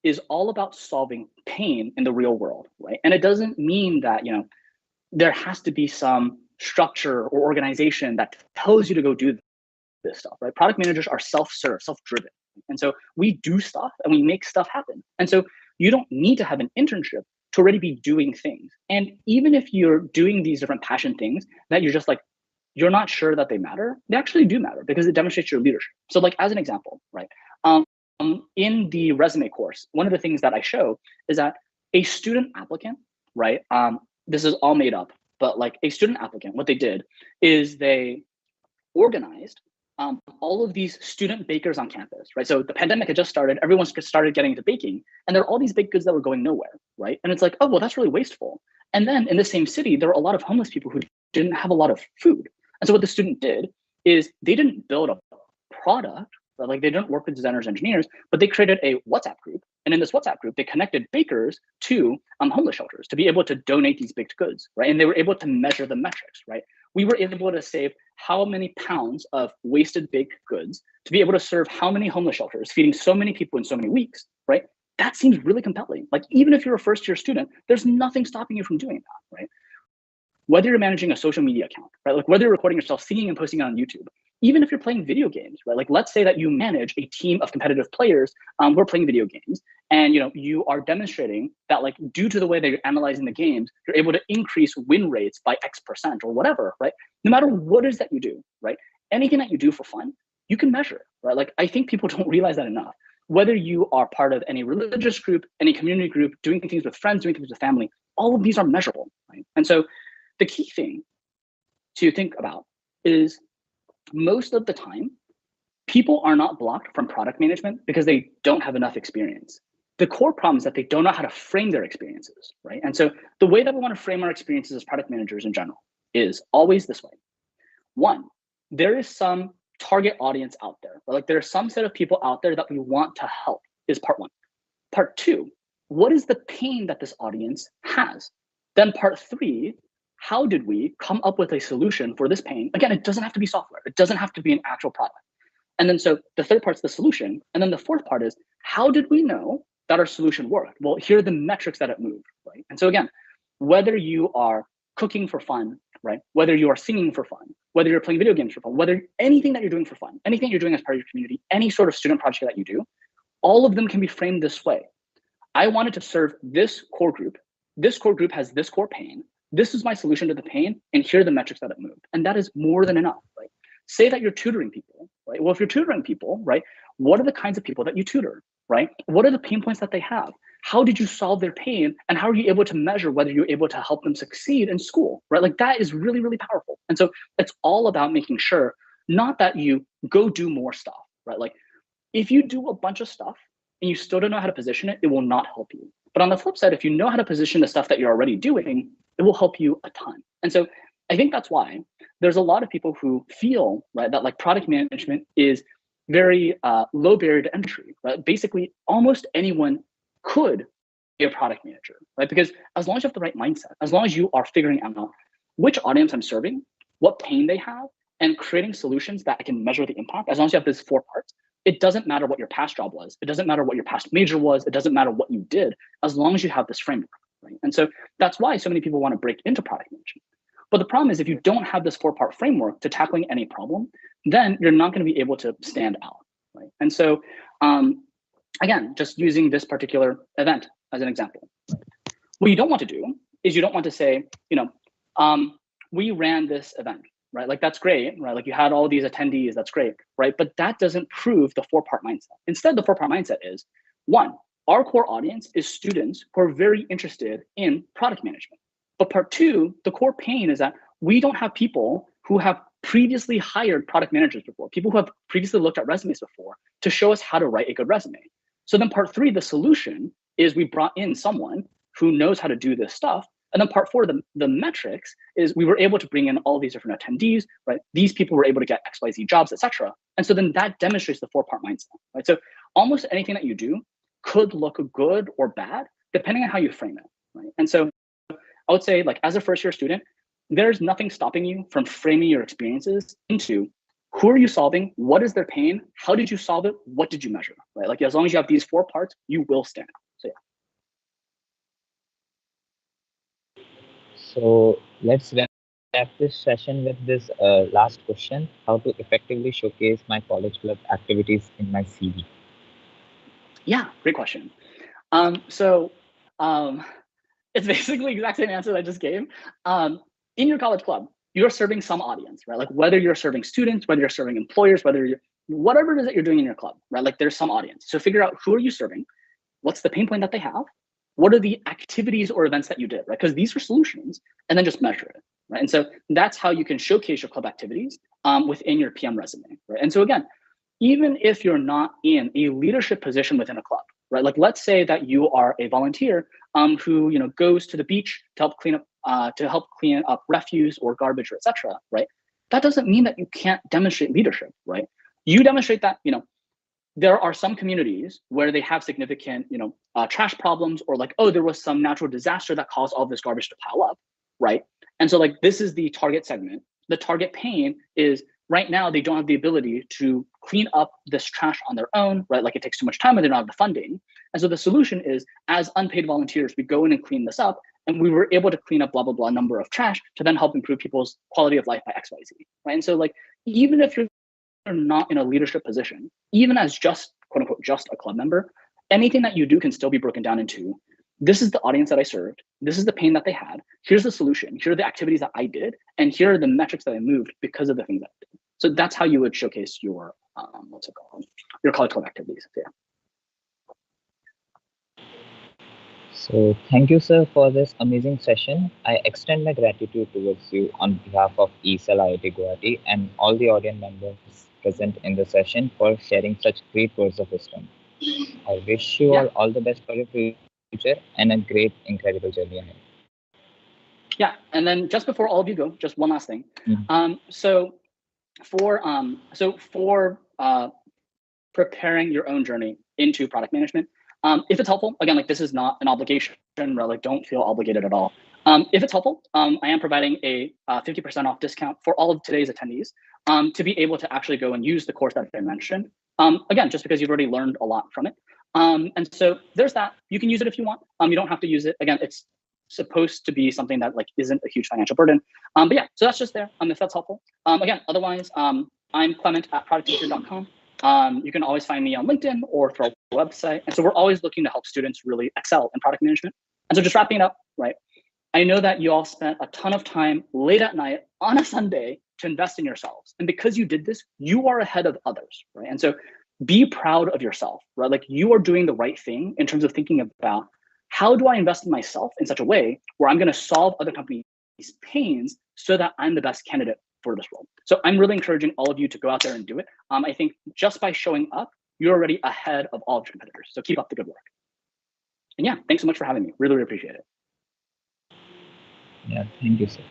is all about solving pain in the real world, right? And it doesn't mean that, there has to be some structure or organization that tells you to go do this stuff, right? Product managers are self-serve, self-driven. And so we do stuff and we make stuff happen. And so you don't need to have an internship to already be doing things. And even if you're doing these different passion things that you're just like, you're not sure that they matter, they actually do matter, because it demonstrates your leadership. So like, as an example, right? In the resume course, one of the things that I show is that a student applicant, right? This is all made up, but like a student applicant, what they did is they organized all of these student bakers on campus, right? So the pandemic had just started, everyone started getting into baking, and there are all these baked goods that were going nowhere, right? And it's like, oh, well, that's really wasteful. And then in the same city, there were a lot of homeless people who didn't have a lot of food. And so what the student did is they didn't build a product, right? Like they didn't work with designers, engineers, but they created a WhatsApp group. And in this WhatsApp group, they connected bakers to homeless shelters to be able to donate these baked goods, right? And they were able to measure the metrics, right? We were able to save how many pounds of wasted baked goods to be able to serve how many homeless shelters, feeding so many people in so many weeks, right? That seems really compelling. Like, even if you're a first year student, there's nothing stopping you from doing that, right? Whether you're managing a social media account, right? Like whether you're recording yourself singing and posting it on YouTube, even if you're playing video games, right? Like let's say that you manage a team of competitive players who are playing video games, and you are demonstrating that, like, due to the way that you're analyzing the games, you're able to increase win rates by X% or whatever, right? No matter what it is that you do, right? Anything that you do for fun, you can measure, right? Like, I think people don't realize that enough. Whether you are part of any religious group, any community group, doing things with friends, doing things with family, all of these are measurable, right? And so the key thing to think about is, most of the time, people are not blocked from product management because they don't have enough experience. The core problem is that they don't know how to frame their experiences, right? And so the way that we want to frame our experiences as product managers in general is always this way. One, there is some target audience out there, or like there's some set of people out there that we want to help, is part one. Part two, what is the pain that this audience has? Then part three, how did we come up with a solution for this pain? Again, it doesn't have to be software. It doesn't have to be an actual product. And then so the third part's the solution. And then the fourth part is, how did we know that our solution worked? Well, here are the metrics that it moved, right? And so again, whether you are cooking for fun, right? Whether you are singing for fun, whether you're playing video games for fun, whether anything that you're doing for fun, anything you're doing as part of your community, any sort of student project that you do, all of them can be framed this way. I wanted to serve this core group. This core group has this core pain. This is my solution to the pain, and here are the metrics that it moved. And that is more than enough, right? Say that you're tutoring people, right? Well, if you're tutoring people, right, what are the kinds of people that you tutor, right? What are the pain points that they have? How did you solve their pain? And how are you able to measure whether you're able to help them succeed in school, right? Like, that is really, really powerful. And so it's all about making sure, not that you go do more stuff, right? Like, if you do a bunch of stuff and you still don't know how to position it, it will not help you. But on the flip side, if you know how to position the stuff that you're already doing, it will help you a ton. And so I think that's why there's a lot of people who feel, right, that like product management is very low barrier to entry, right? Basically, almost anyone could be a product manager, right? Because as long as you have the right mindset, as long as you are figuring out which audience I'm serving, what pain they have, and creating solutions that I can measure the impact, as long as you have these four parts, it doesn't matter what your past job was. It doesn't matter what your past major was. It doesn't matter what you did, as long as you have this framework, right? And so that's why so many people want to break into product management. But the problem is, if you don't have this four-part framework to tackling any problem, then you're not going to be able to stand out, right? And so, again, just using this particular event as an example, what you don't want to do is, you don't want to say, we ran this event, right? Like, that's great, right? Like, you had all these attendees, that's great, right? But that doesn't prove the four-part mindset. Instead, the four-part mindset is, one, our core audience is students who are very interested in product management. But part two, the core pain is that we don't have people who have previously hired product managers before, people who have previously looked at resumes before to show us how to write a good resume. So then part 3, the solution, is we brought in someone who knows how to do this stuff. And then part 4, the metrics, is we were able to bring in all these different attendees, right? These people were able to get XYZ jobs, etc. And so then that demonstrates the 4-part mindset, right? So almost anything that you do could look good or bad, depending on how you frame it, right? And so I would say, like, as a first-year student, there's nothing stopping you from framing your experiences into who are you solving, what is their pain, how did you solve it, what did you measure, right? Like, as long as you have these 4 parts, you will stand out. So yeah. So let's wrap this session with this last question: how to effectively showcase my college club activities in my CV? Yeah, great question. So it's basically the exact same answer that I just gave. In your college club, you're serving some audience, right? Like, whether you're serving students, whether you're serving employers, whatever it is that you're doing in your club, right? Like, there's some audience. So figure out, who are you serving? What's the pain point that they have? What are the activities or events that you did, right? Because these are solutions, and then just measure it, right? And so that's how you can showcase your club activities within your PM resume, right? And so again, even if you're not in a leadership position within a club, right? Like, let's say that you are a volunteer who goes to the beach to help clean up refuse or garbage, or etc. Right? That doesn't mean that you can't demonstrate leadership, right? You demonstrate that there are some communities where they have significant trash problems, or like, oh, there was some natural disaster that caused all this garbage to pile up, right? And so, like, this is the target segment. The target pain is, right now they don't have the ability to clean up this trash on their own, right? Like, it takes too much time and they don't have the funding. And so the solution is, as unpaid volunteers, we go in and clean this up, and we were able to clean up blah, blah, blah number of trash to then help improve people's quality of life by XYZ, right? And so, like, even if you're not in a leadership position, even as just, quote unquote, just a club member, anything that you do can still be broken down into, this is the audience that I served, this is the pain that they had, here's the solution, here are the activities that I did, and here are the metrics that I moved because of the things that I did. So that's how you would showcase your your college club activities. So, yeah. So thank you, sir, for this amazing session. I extend my gratitude towards you on behalf of ESL IIT Guwahati and all the audience members present in the session for sharing such great words of wisdom. I wish you Yeah. all the best for your future and a great, incredible journey ahead. Yeah, and then just before all of you go, just one last thing. Mhm. So for preparing your own journey into product management, if it's helpful, again, like, this is not an obligation, right? Like, don't feel obligated at all. If it's helpful, I am providing a 50% off discount for all of today's attendees to be able to actually go and use the course that I mentioned. Again, just because you've already learned a lot from it. And so there's that. You can use it if you want. You don't have to use it. Again, it's supposed to be something that, like, isn't a huge financial burden. But yeah, so that's just there. If that's helpful. Again, otherwise, I'm Clement at productteacher.com. You can always find me on LinkedIn or through our website. And so we're always looking to help students really excel in product management. And so just wrapping it up, right? I know that you all spent a ton of time late at night on a Sunday to invest in yourselves. And because you did this, you are ahead of others, right? And so be proud of yourself, right? Like, you are doing the right thing in terms of thinking about, how do I invest in myself in such a way where I'm going to solve other companies' pains so that I'm the best candidate for this role. So I'm really encouraging all of you to go out there and do it. I think just by showing up, you're already ahead of all of your competitors. So keep up the good work. And yeah, thanks so much for having me. Really, really appreciate it. Yeah, thank you, sir.